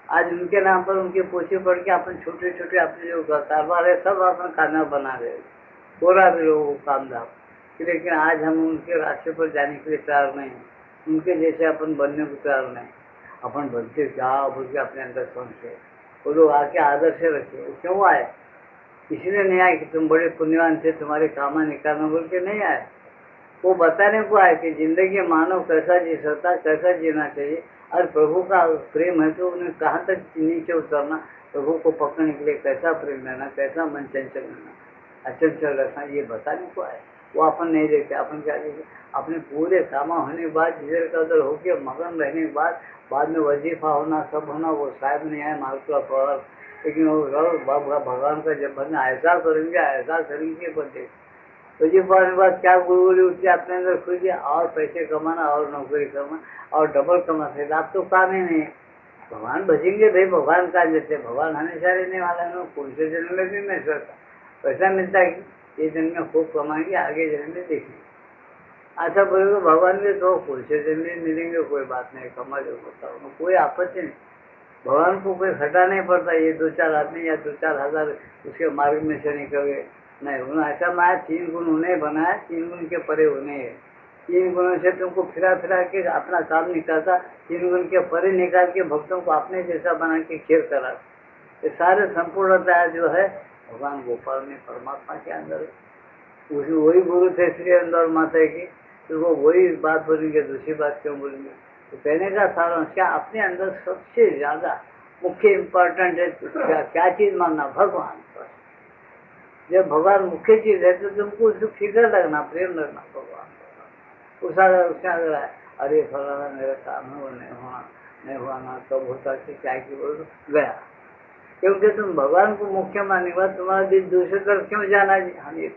आज उनके नाम पर उनके पोछे पड़ के अपन छोटे छोटे अपने जो कारोबार है सब अपन खाना बना रहे, पूरा भी लोगों को काम धाम, लेकिन आज हम उनके रास्ते पर जाने के लिए तैयार नहीं, उनके जैसे अपन बनने को तैयार नहीं, अपन बनते क्या बोल के अपने अंदर समझे, वो लोग आके आदर से रखे। क्यों आए? इसलिए नहीं आए कि तुम बड़े पुण्यवान थे तुम्हारे कामा निकालना बोल के नहीं आए, वो बताने को आए कि जिंदगी मानव कैसा जी सकता, कैसा जीना चाहिए, और प्रभु का प्रेम है तो उन्हें कहाँ तक नीचे उतरना, प्रभु को पकड़ने के लिए कैसा प्रेम लेना, कैसा मन चंचल लेना, अचंचल रखना, ये बताने को आए। वो अपन नहीं देखते, अपन क्या देखते, अपने पूरे कामा होने के बाद इधर का उधर होके मगन रहने के बाद में वजीफा होना सब होना, वो साहब नहीं आए मालपुरा पर, लेकिन वो भगवान का जब बंदा ऐसा करेंगे बंदे तो ये बात क्या गुरु उठे अपने अंदर खुल गया, और पैसे कमाना और नौकरी कमाना और डबल कमा सकते, आप तो काम ही नहीं है। भगवान भजेंगे भाई, भगवान का जैसे भगवान हमेशा रहने वाला है, कौन से जन्म में भी मैं सकता पैसा मिलता है कि ये जन्म में खूब कमाएंगे आगे जन्म में देखेंगे, अच्छा बोलेगा भगवान भी तो कौन से जन्म में मिलेंगे, कोई बात नहीं, कमा जो होता है कोई आपत्ति नहीं, भगवान को कोई घटा नहीं पड़ता, ये 2-4 आदमी या 2-4 हजार उसके मार्ग में से निकल गए नहीं, उन्होंने ऐसा माया 3 गुण उन्हें बनाया, 3 गुण के परे उन्हें है, 3 गुणों से तुमको फिरा के अपना काम निकालता, 3 गुण के परे निकाल के भक्तों को अपने जैसा बना के खेल करा, ये सारे संपूर्णता जो है भगवान गोपाल में परमात्मा के अंदर है। उसी वही गुरु थे श्री अंदर माता की, तो वो वही बात बोलेंगे, दूसरी बात क्यों बोलेंगे, तो कहने का सारांश क्या, अपने अंदर सबसे ज्यादा मुख्य इम्पोर्टेंट है क्या चीज मानना, भगवान। जब भगवान मुख्य चीज है तो तुमको उसको फिक्र लगना, प्रेम लगना भगवान, उसका अगर अरे फलाना मेरा काम है वो नहीं हुआ ना कब होता कि क्या की बोल गया, क्योंकि तुम भगवान को मुख्य मानने के बाद तुम्हारा दिल दूसरी तरफ क्यों जाना जी, हम ये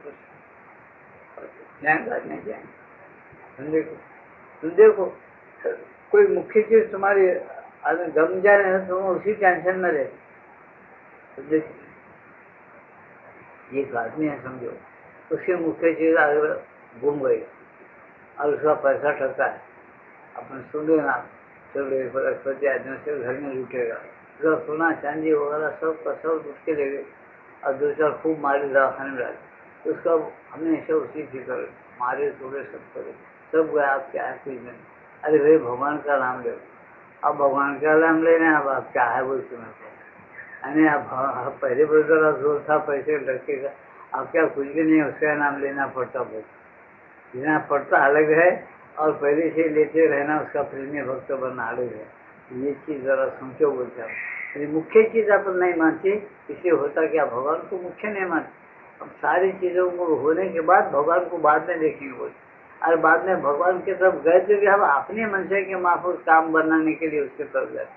जाएंगे नहीं जाएंगे। तुम देखो कोई मुख्य चीज तुम्हारी आदमी गम जाए तो उसी टेंशन में रहे। तो देखिए एक आदमी है समझो, उसकी मुख्य चीज अगर गुम गई और उसका पैसा ठगा है, अपन सुने ना, चलो एक बृहस्पति आदमी से घर में लूटेगा, उसका सोना चांदी वगैरह सब का सब लूट के ले गए और दो चार खूब मारे, दवाखाने में डाले। उसका हमेशा उसी फिक्र, मारे तोड़े सब करे, सब गया, आप क्या है कुछ नहीं। अरे भाई भगवान का नाम ले, अब भगवान का नाम लेना, अब आप क्या है बोलते मेरे को, यानी आप पहले बोलते रहा जोर था पैसे लड़के का, अब क्या कुछ भी नहीं, उसका नाम लेना पड़ता, बोलते लेना पड़ता अलग है, और पहले से लेते रहना उसका प्रेमी भक्त बनना अलग है। ये चीज जरा सोचो बोलते आप। मुख्य चीज अपन नहीं मानते, इसलिए होता क्या, भगवान को मुख्य नहीं मानते। अब सारी चीजों को होने के बाद भगवान को बाद में देखेंगे बोलते, और बाद में भगवान के तरफ गए तो भी हम अपने मनसे के माफूज काम बनाने के लिए उसके तरफ गए,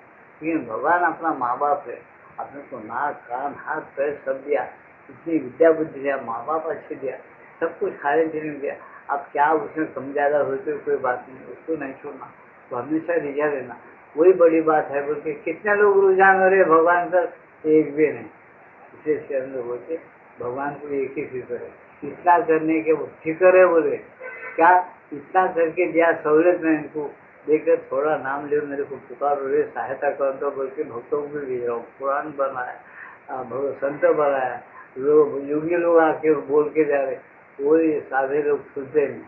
लेकिन भगवान अपना माँ बाप है, अपने को नाक कान हाथ पैर सब दिया, इतनी विद्या बुद्धि दिया, माँ बाप अच्छे दिया, सब कुछ खाने पीने दिया। अब क्या उसमें कम ज्यादा होते कोई बात नहीं, उसको नहीं छोड़ना, तो हमेशा रिझा देना, वही बड़ी बात है। बोल के कितने लोग रुझान हो रहे भगवान का, एक भी नहीं। इसलिए हम लोग बोलते भगवान को एक ही फिक्र है, इतना करने के फिक्र है, बोले क्या इतना करके दिया सहूलियत में इनको देकर थोड़ा नाम ले, मेरे को पुकार रहे सहायता कर दो बोल के भक्तों को भी भेज रहा हूँ, पुराण बनाया, संत बनाया, लोग योगी लोग आके बोल के जा रहे, वही साधे लोग सुनते नहीं,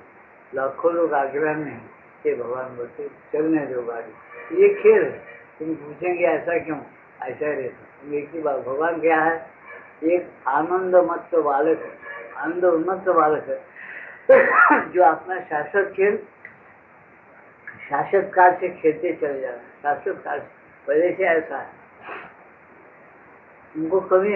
लाखों लोग आग्रह में कि भगवान बोलते चलने दो गाड़ी, ये खेल है। तुम पूछेंगे ऐसा क्यों, ऐसा ही रहता। एक ही बात, भगवान क्या है, एक आनंद मत बालक है, आनंद उन्मत्त बालक है जो अपना शाश्वत खेल शाश्वत काल से खेलते चले जा रहे हैं, शाश्वत काल पहले से ऐसा है। उनको कभी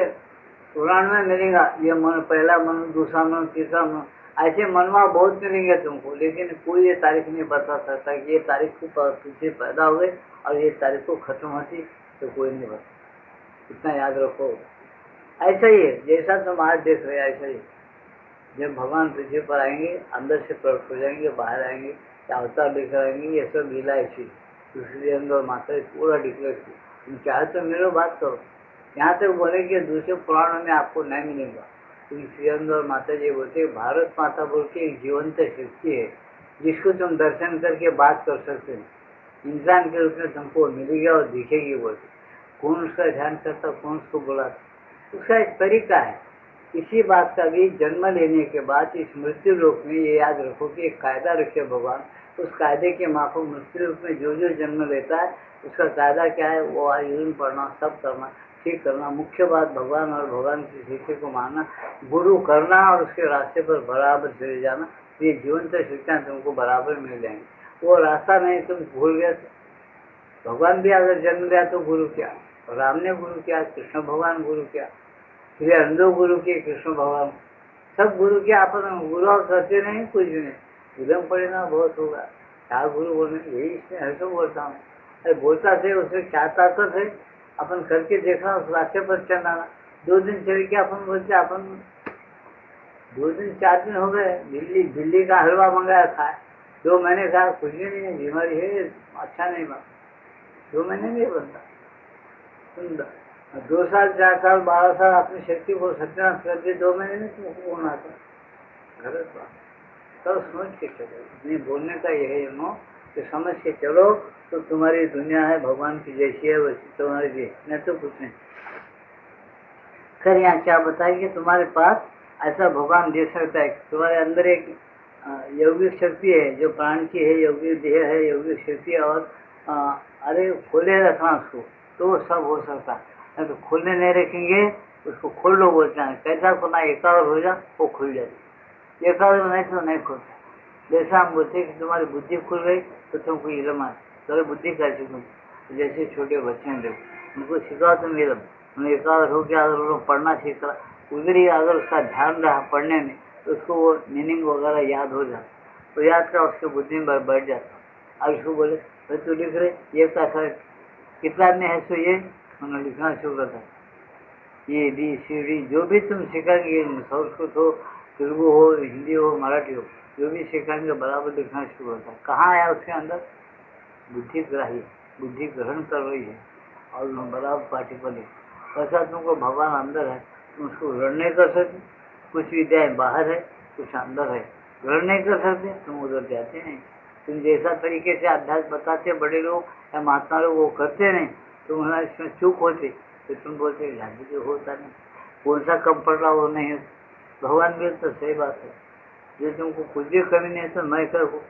पुराण में मिलेगा ये मन, पहला मन, दूसरा मन, तीसरा मन, ऐसे मनवा बहुत मिलेंगे तुमको, लेकिन कोई ये तारीख नहीं बता सकता कि ये तारीख को तुझे पैदा हुए और ये तारीख को खत्म होती, तो कोई नहीं बता। इतना याद रखो, ऐसा ही है जैसा तुम आज देख रहे ऐसा ही। जब भगवान पृथ्वी पर आएंगे, अंदर से प्रकट हो जाएंगे, बाहर आएंगे, अवतार लेकर आएंगे, ये सब लीला ऐसी। दूसरे अंदर माता पूरा डिक्लेयर की, तुम चाहे तो मेरे बात करो। यहाँ तक बोले कि दूसरे पुराणों में आपको नहीं मिलेगा। श्री और माता जी बोलते भारत माता बोल के एक जीवंत शक्ति है जिसको तुम दर्शन करके बात कर सकते हो, इंसान के रूप में तुमको मिलेगी और दिखेगी। बोलते कौन उसका ध्यान करता, कौन उसको बुलाता, उसका एक तरीका है। इसी बात का भी जन्म लेने के बाद इस मृत्यु लोक में ये याद रखो कि एक कायदा रखे भगवान, उस कायदे के माफक मृत्यु रूप में जो जो जन्म लेता है उसका कायदा क्या है, वो आयोजन पढ़ना, सब करना, ठीक करना। मुख्य बात भगवान और भगवान की शिक्षा को मानना, गुरु करना और उसके रास्ते पर बराबर चले जाना। ये जीवन से शिक्षा तुमको बराबर मिल जाएंगे। वो रास्ता नहीं तुम भूल गए तो भगवान भी अगर जन्म लिया तो गुरु क्या, राम ने गुरु किया, कृष्ण भगवान गुरु किया, फिर अंधो गुरु के कृष्ण भगवान, सब गुरु के अपन गुरु करते नहीं, कुछ नहीं, उदम पड़ेगा बहुत होगा, क्या गुरु बोलने, यही इसमें ऐसा बोलता हूँ। अरे बोलता थे उसमें क्या ताकत है, अपन करके देखा, उस रास्ते पर चलना। 2 दिन चल के अपन बोलते, अपन 2 दिन 4 दिन हो गए, दिल्ली का हलवा मंगाया था, 2 महीने कहा कुछ भी नहीं है, बीमारी है, अच्छा नहीं बना, 2 महीने नहीं बनता सुंदर। 2 साल 4 साल 12 साल अपनी शक्ति को सत्यानाश कर दिए, 2 महीने में तुमको होना था, गलत बात। तो समझ के चलो, अपने बोलने का यह है नो कि समझ के चलो तो तुम्हारी दुनिया है भगवान की जैसी है वैसी तुम्हारी भी, नहीं तो कुछ नहीं। खैर यहाँ क्या बताएंगे, तुम्हारे पास ऐसा भगवान दे सकता है, तुम्हारे अंदर एक यौगिक शक्ति है जो प्राण की है, यौगिक देह है, यौगिक शक्ति है, और अरे खोले रखना उसको तो वो सब हो सकता है। तो खोलने नहीं रखेंगे उसको खोल लो बोलते हैं, कैसा खोलना, एकाग्र हो जा वो खुल जाती, एकाग्र नहीं तो नहीं खुलता। जैसा हम बोलते कि तुम्हारी बुद्धि खुल गई तो तुमको इलम आ, तो बुद्धि कैसे खुल, जैसे छोटे बच्चे हैं देखो, उनको सिखाओ तुम इलम, उन्हें एकाग्र हो गया, अगर उन्होंने पढ़ना सीखा, उधर ही अगर उसका ध्यान रहा पढ़ने में तो उसको वो मीनिंग वगैरह याद हो जाता, तो याद का उसके बुद्धि में बैठ जाता। अब उसको बोले भाई तू लिख रहे, ये कैसा कितना में है, सो ये उन्होंने लिखना शुरू करता, ये बी सी डी जो भी तुम सीखेंगे, संस्कृत हो, तेलुगु हो, हिंदी हो, मराठी हो, जो भी सीखेंगे बराबर लिखना शुरू होता है। कहाँ आया उसके अंदर, बुद्धि ग्राही, बुद्धि ग्रहण कर रही है और बराबर पार्टिकल है, ऐसा तुमको भगवान अंदर है, तुम उसको ग्रहण नहीं कर सकते। कुछ विद्याएं बाहर है, कुछ अंदर है, ग्रहण नहीं कर सकते, तुम उधर जाते नहीं। तुम जैसा तरीके से अभ्यास बताते बड़े लोग या महात्मा लोग वो करते नहीं, तुम्हारा इसमें चूक होती तो तुम बोलते गांधी जी होता नहीं, कौन सा कम पड़ रहा वो नहीं है। भगवान भी तो सही बात है, जो तुमको कुछ भी कमी नहीं है तो मैं करूँ,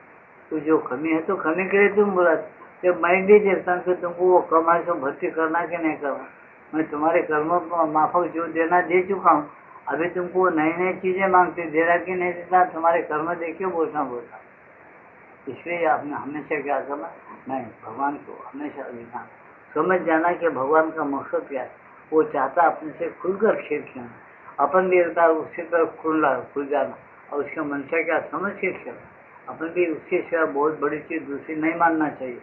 तो जो कमी है तो कमी के लिए तुम बुला, जब मैं भी देखता हूँ कि तुमको वो कमाई से भर्ती करना कि नहीं करना, मैं तुम्हारे कर्मों को माफक जो देना दे चुका हूँ, अभी तुमको नई नई चीजें मांगते, दे रहा कि नहीं देता, तुम्हारे कर्म देखिए बोलता। इसलिए आपने हमेशा क्या करना, नहीं भगवान को हमेशा अभिमान समझ जाना कि भगवान का मकसद क्या है। वो चाहता अपने से खुलकर खेल खेलना, अपन भी रहता उसकी तरफ खुल जाना और उसका मंशा क्या समझ के खेलना। अपन भी उसके सिवा बहुत बड़ी चीज दूसरी नहीं मानना चाहिए।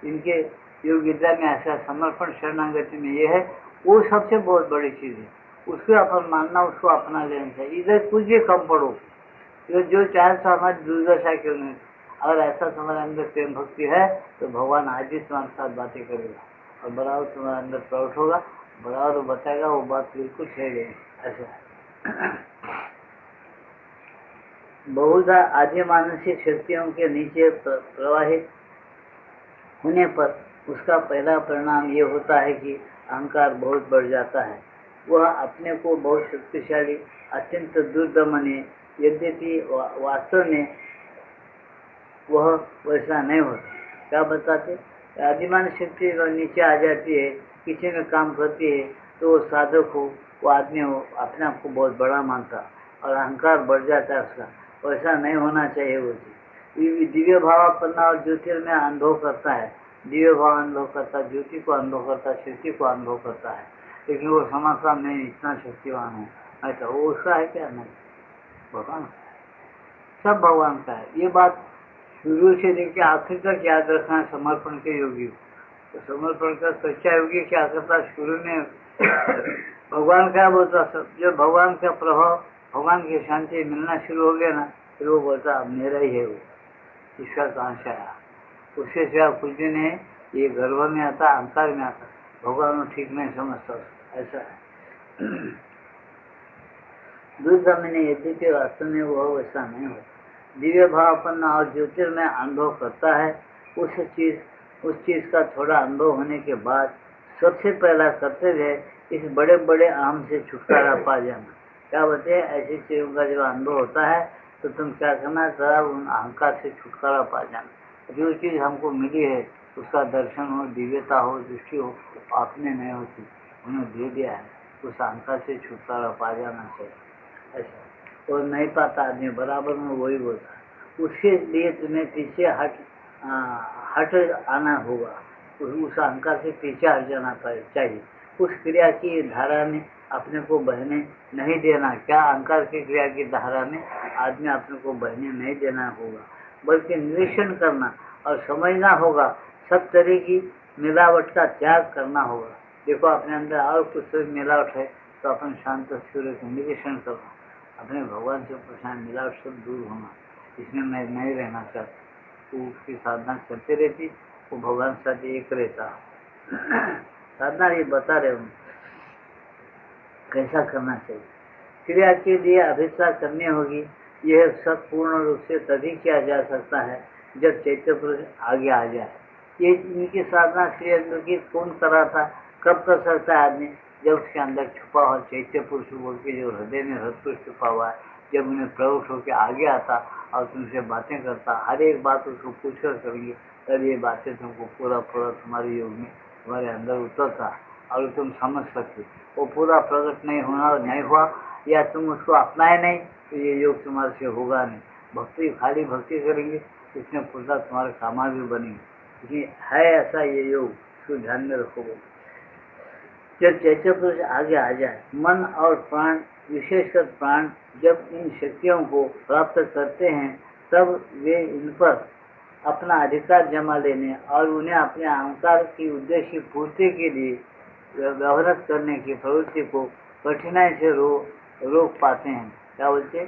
इनके योग विद्या में ऐसा समर्पण शरणागति में ये है, वो सबसे बहुत बड़ी चीज है, उसको अपन मानना, उसको अपना लेना चाहिए। इधर कुछ भी कम पड़ो, जो चाहे तो हमारी दुर्दशा क्यों नहीं, अगर ऐसा तुम्हारे अंदर प्रेम भक्ति है तो भगवान आज ही तुम्हारे साथ बातें करेगा और बराबर तुम्हारे अंदर प्रकट होगा, बराबर बताएगा, वो बात बिल्कुल सही है। ऐसा बहुधा आदि मानसिक शक्तियों के नीचे प्रवाहित होने पर उसका पहला परिणाम ये होता है कि अहंकार बहुत बढ़ जाता है। वह अपने को बहुत शक्तिशाली, अत्यंत दुर्दमनीय, यद्यपि वास्तव में वह वैसा नहीं होता। क्या बताते, आदिमान शक्ति नीचे आ जाती है, किसी में काम करती है तो वो साधक हो, वो आदमी हो, अपने आप को बहुत बड़ा मानता और अहंकार बढ़ जाता है उसका, वैसा नहीं होना चाहिए। वो दिव्य भावापन्ना और ज्योतिर्मय अनुभव करता है, दिव्य भाव अनुभव करता, ज्योति को अनुभव करता, शक्ति को अनुभव करता है, लेकिन वो समझता मैं इतना शक्तिवान हूँ, ऐसा वो उसका है क्या? नहीं, भगवान सब भगवान का है। ये बात शुरू से लेकर आखिर तक याद रखना है समर्पण के योगी। तो समर्पण का सच्चा योगी क्या करता, शुरू में भगवान क्या बोलता, सब जब भगवान का प्रभाव, भगवान की शांति मिलना शुरू हो गया ना, फिर वो बोलता अब मेरा ही है वो, इसका कहाँ से आया, उसके सिवा कुछ भी नहीं। ये गर्व में आता, अहंकार में आता, भगवान ठीक नहीं समझता, ऐसा है। दूसरा मैंने यद्यपि वास्तव में वो वैसा नहीं होता, दिव्य भावापन्न और ज्योतिर्मय अनुभव करता है। उस चीज का थोड़ा अनुभव होने के बाद सबसे पहला कर्तव्य है इस बड़े बड़े अहम से छुटकारा पा जाना। क्या बोलते हैं, ऐसी चीजों का जब अनुभव होता है तो तुम क्या करना, जरा उन अहंकार से छुटकारा पा जाना। जो चीज हमको मिली है उसका दर्शन हो, दिव्यता हो, दृष्टि हो, आपने नहीं होती, उन्हें दे दिया है, उस अहंकार से छुटकारा पा जाना चाहिए। ऐसा और नहीं पाता आदमी, बराबर में वही बोलता है। उसके लिए तुम्हें पीछे हट आना होगा, उस अहंकार से पीछे हट जाना चाहिए। उस क्रिया की धारा में अपने को बहने नहीं देना। क्या अहंकार की क्रिया की धारा में आदमी अपने को बहने नहीं देना होगा, बल्कि निरीक्षण करना और समझना होगा। सब तरह की मिलावट का त्याग करना होगा। देखो अपने अंदर और कुछ मिलावट है तो अपन शांत सूर्य को निरीक्षण करना, अपने भगवान से पूछना, मिलावट सब दूर होना, इसमें मैं नहीं रहना चाहता। वो उसकी साधना करते रहती, वो भगवान साथ एक रहता। साधना ये बता रहे हूँ कैसा करना चाहिए। क्रिया के लिए अभिप्सा करनी होगी। यह सब पूर्ण रूप से तभी किया जा सकता है जब चैत्य पुरुष आगे आ जाए। ये इनकी साधना श्री अंदर की कौन करा था, कब कर सकता है आदमी, जब उसके अंदर छुपा हुआ चैत्य पुरुष बोल के जो हृदय में हृदय पुरुष छुपा हुआ है, जब उन्हें प्रवृत्त होकर आगे आता और तुमसे बातें करता, हर एक बात उसको पूछ कर करेंगे, तब ये बातें तुमको पूरा तुम्हारे योग में तुम्हारे अंदर उतरता और तुम समझ सकते। वो पूरा प्रकट नहीं होना, नहीं हुआ या तुम उसको अपनाए नहीं तो ये योग तुम्हारे से होगा नहीं। भक्ति खाली भक्ति करेंगे, इसमें पूरा तुम्हारे कामा भी बनेंगे। है ऐसा ये योग, इसको ध्यान में रखोगे। जब चैत्य पुरुष आगे आ जाए, मन और प्राण, विशेषकर प्राण जब इन शक्तियों को प्राप्त करते हैं, तब वे इन पर अपना अधिकार जमा लेने और उन्हें अपने अहंकार की उद्देश्य पूर्ति के लिए व्यवहार करने की प्रवृत्ति को कठिनाई से रोक पाते हैं। क्या बोलते,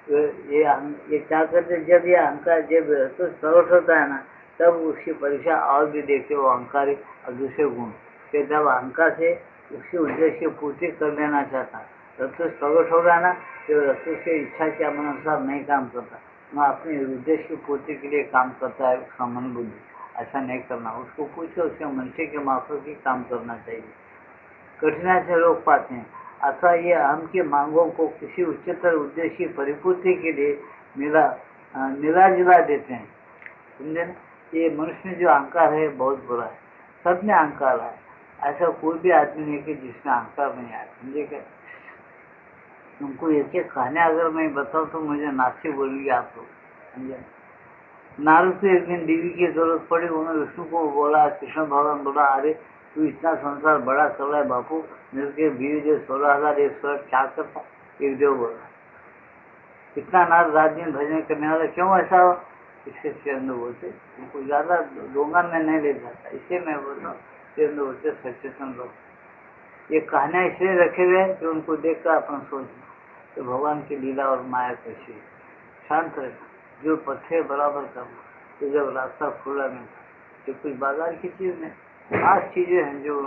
ये क्या करते, जब ये अहंकार जब प्रकट होता है ना, तब उसकी परीक्षा और भी देखते वो अहंकारी और दूसरे गुण कि जब अहंकार से उसके उद्देश्य की पूर्ति कर लेना चाहता, रत्तुष प्रकट हो रहा ना, तो रत्तुष की इच्छा के अनुसार नहीं काम करता, मैं अपने उद्देश्य की पूर्ति के लिए काम करता है उसका मन बुद्धि, ऐसा नहीं करना। उसको पूछो उसके मनसे के माफक ही काम करना चाहिए। कठिनाई से रोक पाते हैं अथवा ये अहम की मांगों को किसी उच्चतर उद्देश्य की परिपूर्ति के लिए मिला जुला देते हैं। समझे ना? ये मनुष्य में जो अहंकार है बहुत बुरा है, सब में अहंकार है, ऐसा कोई भी आदमी नहीं कि जिसमें अहंकार नहीं आया। समझे क्या? तुमको एक एक कहानी अगर मैं बताऊं तो मुझे नास्तिक बोलेंगे आप लोग। समझे? नारद को एक दिन देवी की जरूरत पड़ी, उन्होंने विष्णु को बोला, कृष्ण भगवान बोला, अरे तू इतना संसार बड़ा कर रहा है बापू, मेरे के बीवी जो 16,100 क्या करता। एक देव बोला, इतना नारद रात दिन भजन करने वाला क्यों ऐसा हो? इससे चंद्र बोलते उनको ज्यादा डोंगा में नहीं ले जाता, इसे मैं बोलता हूँ चंद्र बोलते सचेतन लोग। ये कहानियां इसलिए रखे हुए हैं कि उनको देखकर अपन सोचना तो भगवान की लीला और माया कैसी है। शांत रहना, जो पत्थर बराबर करना, तो जब रास्ता खुला मिलता, तो कुछ बाजार की चीज नहीं, 5 चीजें हैं जो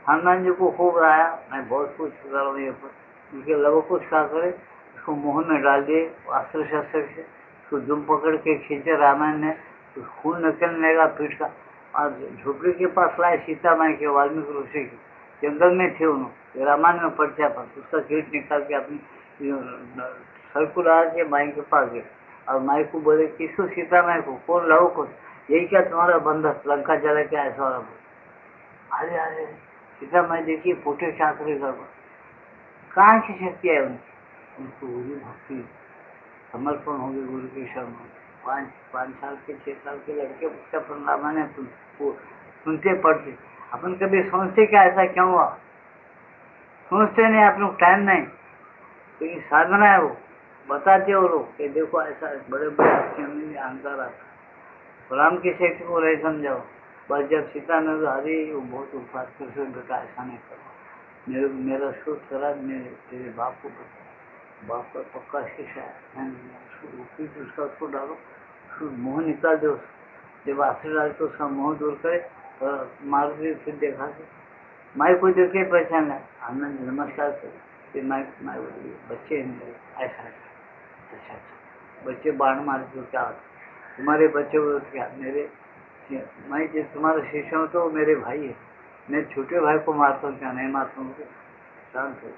हनुमान जी को खूब रहा, मैं बहुत कुछ कर रहा हूँ ये पर, उनके लव कुछ क्या करे, उसको मोहन में डाल दिए अस्त्र शस्त्र से, उसको दुम पकड़ के खींचे रामायण ने, तो खून निकलने लगा पीठ का, और झोपड़ी के पास लाए सीता माई के, वाल्मीकि ऋषि की, जंगल में थे उन्होंने, रामायण में पर्चा पर उसका कीट निकाल के अपनी सर को डाल के माई के पास गए, और माई को बोले किसको? सीता माई को। कौन? लव को। यही क्या तुम्हारा बंधक, लंका जला के ऐसा वाला बोल। अरे अरे सीता माई देखिए पोटे चाकरी गड़बड़, कहाँ की शक्ति है उनको गुरु भक्ति समर्पण हो गए गुरु के शरण। 5 साल के 6 साल के लड़के उसका रामायण सुनते पढ़ते, अपन कभी सोचते क्या ऐसा क्यों हुआ? सोचते नहीं, आप लोग टाइम नहीं, क्योंकि साधना है वो, बताते हो लोग कि देखो ऐसा बड़े बड़े अहंकार आता। राम की शक्ति को नहीं समझाओ, बस जब सीता ने हरी वो बहुत उपवास कर बेटा ऐसा नहीं करो, मेरा शुद्ध करा, मेरे तेरे बाप को बता, बाप का पक्का शीशा है, उसका उसको डालो, मुँह निकाल दो, जब आश्रय डाल तो उसका मुँह दूर करे और मार भी फिर देखा के माई को देखे पहचान है, हमने नमस्कार करे, माई बच्चे ऐसा अच्छा बच्चे बाण मारे तो क्या होता, तुम्हारे बच्चे को क्या, मेरे मैं जो तुम्हारा शिष्य हूँ तो मेरे भाई है, मैं छोटे भाई को मारता हूँ क्या? नहीं मारता हूँ। शांत हो।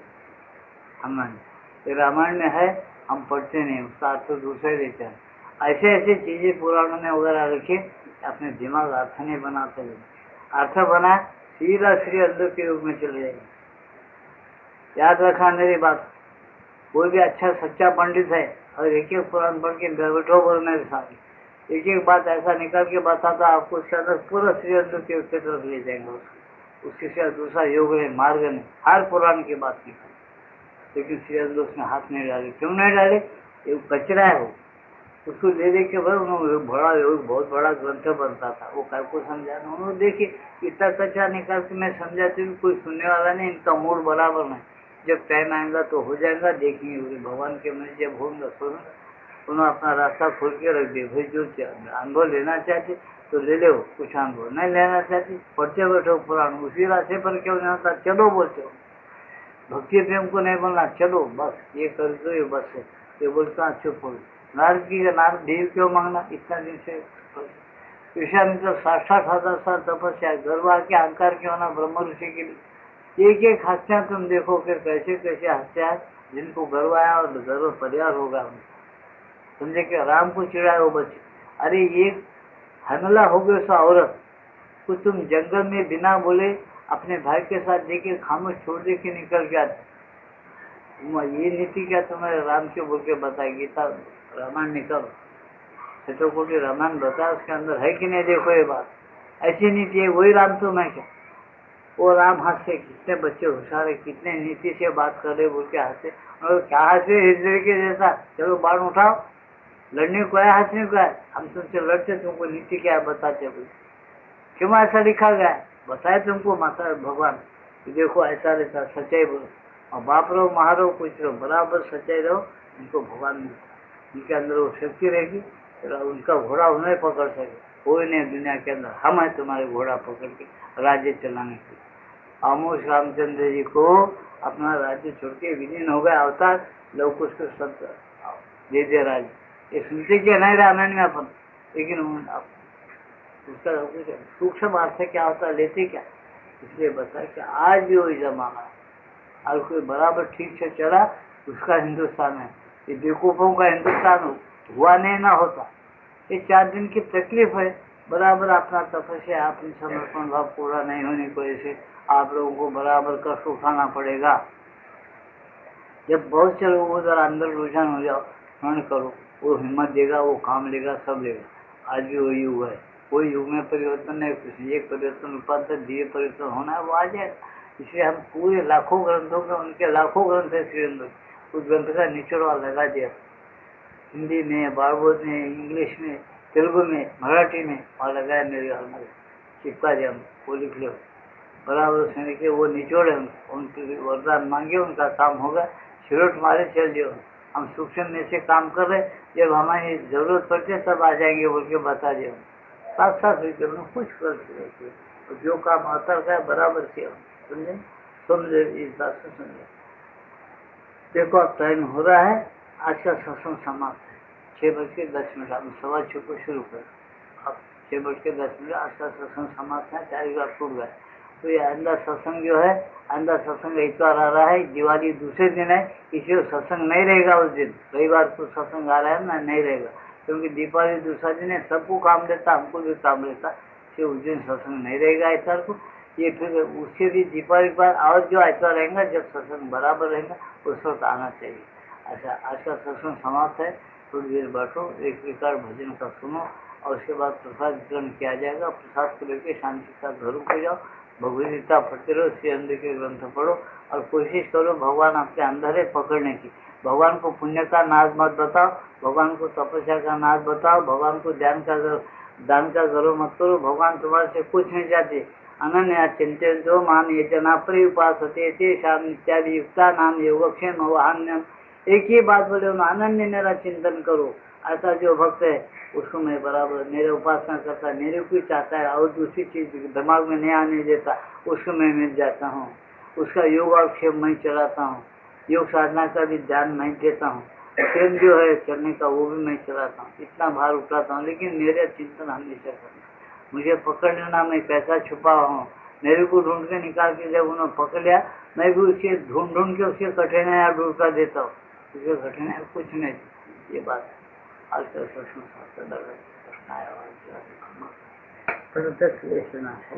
हनुमान रामायण में है, हम पढ़ते नहीं, उसका अर्थ दूसरा ही लेते हैं। ऐसे ऐसे चीजें पुराणों में वगैरह रखे, अपने दिमाग अर्थ नहीं बनाते, अर्थ बना सीधा श्री अंदर के रूप में चले जाएंगे। याद रखा मेरी बात, कोई भी अच्छा सच्चा पंडित है और एक एक पुराण पढ़ के बैठो बोल मेरे साथ एक एक बात ऐसा निकाल के बताता, आपको उसके अंदर पूरा श्री अंदर के तरफ ले जाएंगे, उसके साथ दूसरा योग है, मार्ग नहीं, हर पुराण की बात निकाल, लेकिन श्री अंदर उसने हाथ नहीं डाले। क्यों नहीं डाले? ये कचरा है वो, उसको ले दे के भाई उन्होंने बहुत बड़ा ग्रंथ बनता था, वो काय को समझाना, उन्होंने देखिए इतना कचरा निकाल के मैं समझाती हूँ, कोई सुनने वाला नहीं, इनका मूड बराबर नहीं, जब टाइम आएगा तो हो जाएगा, देखेंगे भगवान के मैं जब होंगे सुनो, उन्होंने अपना रास्ता खोल के रख दिया, भाई जो अनुभव लेना चाहते तो ले लो, कुछ अनुभव नहीं लेना चाहते पढ़ते बैठो पुराण, उसी रास्ते पर क्यों नहीं होता, चलो बोलते हो, भक्ति प्रेम को नहीं बोलना, चलो बस ये कर दो, ये बस है, ये बोलता चुप हो। नारद की नारद देव क्यों मांगना इतना दिन से? विश्वामित्र 60,000 साल तपस्या, गर्व आके अहंकार क्यों होना ब्रह्म ऋषि के लिए? एक एक हत्या तुम देखो फिर कैसे कैसे हत्या है, जिनको गर्व आया और गर्व परिवार होगा, समझे क्या? राम को चिढ़ाए वो बच्चे, अरे ये हमला हो गया उस औरत को, तुम जंगल में बिना बोले अपने भाई के साथ देखे खामोश छोड़ दे के निकल गया, ये नीति क्या तुम्हारे राम के बोल के बताए? गीता रामायण निकल छठोकोटि रामायण बताया, उसके अंदर है कि नहीं? देखो ये बात ऐसी नीति है, वही राम तो मैं क्या? वो राम हंसे, कितने बच्चे होशियार है, कितने नीति से बात कर रहे बोल के हंसे, और क्या हंसे हिजड़े के जैसा, चलो बाण उठाओ, लड़ने को आया, हंसने को आया, हम तुमसे लड़ते, तुमको नीति क्या बताते बोले, क्यों ऐसा लिखा गया है? बताए तुमको माता भगवान, देखो ऐसा रहता, सच्चाई बोलो, और बाप रहो महारो कुछ रहो, बराबर सच्चाई रहो, उनको भगवान मिलता, उनके अंदर वो शक्ति रहेगी, उनका घोड़ा उन्हें पकड़ सके। कोई नहीं दुनिया के अंदर, हम हैं तुम्हारे घोड़ा पकड़ के राज्य चलाने के। आमोश रामचंद्र जी को अपना राज्य छोड़ के विलीन हो गया अवतार, लोग उसको सब दे दे राज्य। ये सुनते क्या नहीं रामायण में अपन, लेकिन उसका सूक्ष्म अर्थ क्या होता है लेते क्या, इसलिए बताया कि आज भी वही जमाना है। और कोई बराबर ठीक से चला उसका हिंदुस्तान है, ये बेवकूफों का हिंदुस्तान हुआ नहीं ना होता। ये 4 दिन की तकलीफ है, बराबर अपना तपस्या अपनी समर्पण भाव पूरा नहीं होने की वजह से आप लोगों को बराबर कष्ट उठाना पड़ेगा। जब बहुत से लोग उधर अंदर रुझान हो जाओ, स्मरण करो, वो हिम्मत देगा, वो काम लेगा, सब लेगा। आज भी वही युग है, कोई युग में परिवर्तन नहीं, कुछ एक परिवर्तन रूपांतर धीरे परिवर्तन होना है, वो आ जाएगा। इसलिए हम पूरे लाखों ग्रंथों का, उनके लाखों ग्रंथ है श्रीरंग, उस ग्रंथ का निचोड़वा लगा दिया, हिंदी में, भागवत में, इंग्लिश में, तेलुगु में, मराठी में, वहाँ लगाया मेरे घर में, चिपका दिया, वो लिख लो बराबर सुन के, वो निचोड़े उनके वरदान मांगे, उनका काम होगा, छिरोट मारे चल जाओ। हम सूक्ष्म में से काम कर रहे, जब हमारी जरूरत पड़ती है तब आ जाएंगे बोल के बता दिया। साथ साथ कुछ करते, जो काम आता है बराबर किया, समझे, समझे, इस बात से समझे। देखो अब टाइम हो रहा है, आज का सत्संग समाप्त है, 6:10। हम 6:15 को शुरू करें। अब 6:10 आज का सत्संग समाप्त है, 4 टूट गए। तो ये आंदा सत्संग जो है, आंदा सत्संग इतवार आ रहा है, दिवाली दूसरे दिन है, इसलिए सत्संग नहीं रहेगा उस दिन। रविवार को सत्संग आ रहा है ना, नहीं रहेगा, क्योंकि दीपावली दूसरा दिन है, सबको काम देता, हमको भी काम देता, इसलिए उस दिन सत्संग नहीं रहेगा इतवार को। ये फिर उसके भी दीपावली के बाद और जो इतवार रहेगा, जब सत्संग बराबर रहेगा उस वक्त आना चाहिए। अच्छा, आज का सत्संग समाप्त है, थोड़ी देर बैठो, एक प्रकार भजन का सुनो, और उसके बाद प्रसाद वितरण किया जाएगा। प्रसाद को लेकर शांति के साथ घरों को जाओ, भगवद गीता पढ़ते रहो, श्री अंदर के ग्रंथ पढ़ो, और कोशिश करो भगवान आपके अंदर है पकड़ने की। भगवान को पुण्य का नाज मत बताओ, भगवान को तपस्या का नाज बताओ, भगवान को दान का गर्व मत करो। भगवान तुम्हारे से कुछ नहीं चाहते। अनन्या चिंतो माम ये जना परिउपासते तेषां नित्यादि युक्ता नाम योगक्षेम वाहन्यम। एक ही बात बोले, अनन्य मेरा चिंतन करो। ऐसा जो भक्त है उसको मैं बराबर मेरे उपासना करता है, मेरे को चाहता है और दूसरी चीज दिमाग में नहीं आने देता, उसको मैं मिल जाता हूँ। उसका योग और क्षेम मैं चलाता हूँ, योग साधना का भी ध्यान मैं देता हूँ, प्रेम जो है चलने का वो भी मैं चलाता हूँ, इतना भार उठाता हूँ। लेकिन मेरा चिंतन हमेशा करना, मुझे पकड़ लेना, मैं कैसा छुपा हूँ, मेरे को ढूंढ के निकाल के जब उन्होंने पकड़ लिया, मैं भी उसके ढूंढ के उसके कठिनाई ढूंढ कर देता हूँ, उसके कठिनाई कुछ नहीं। ये बात आज का प्रश्न है,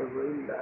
गोविंदा।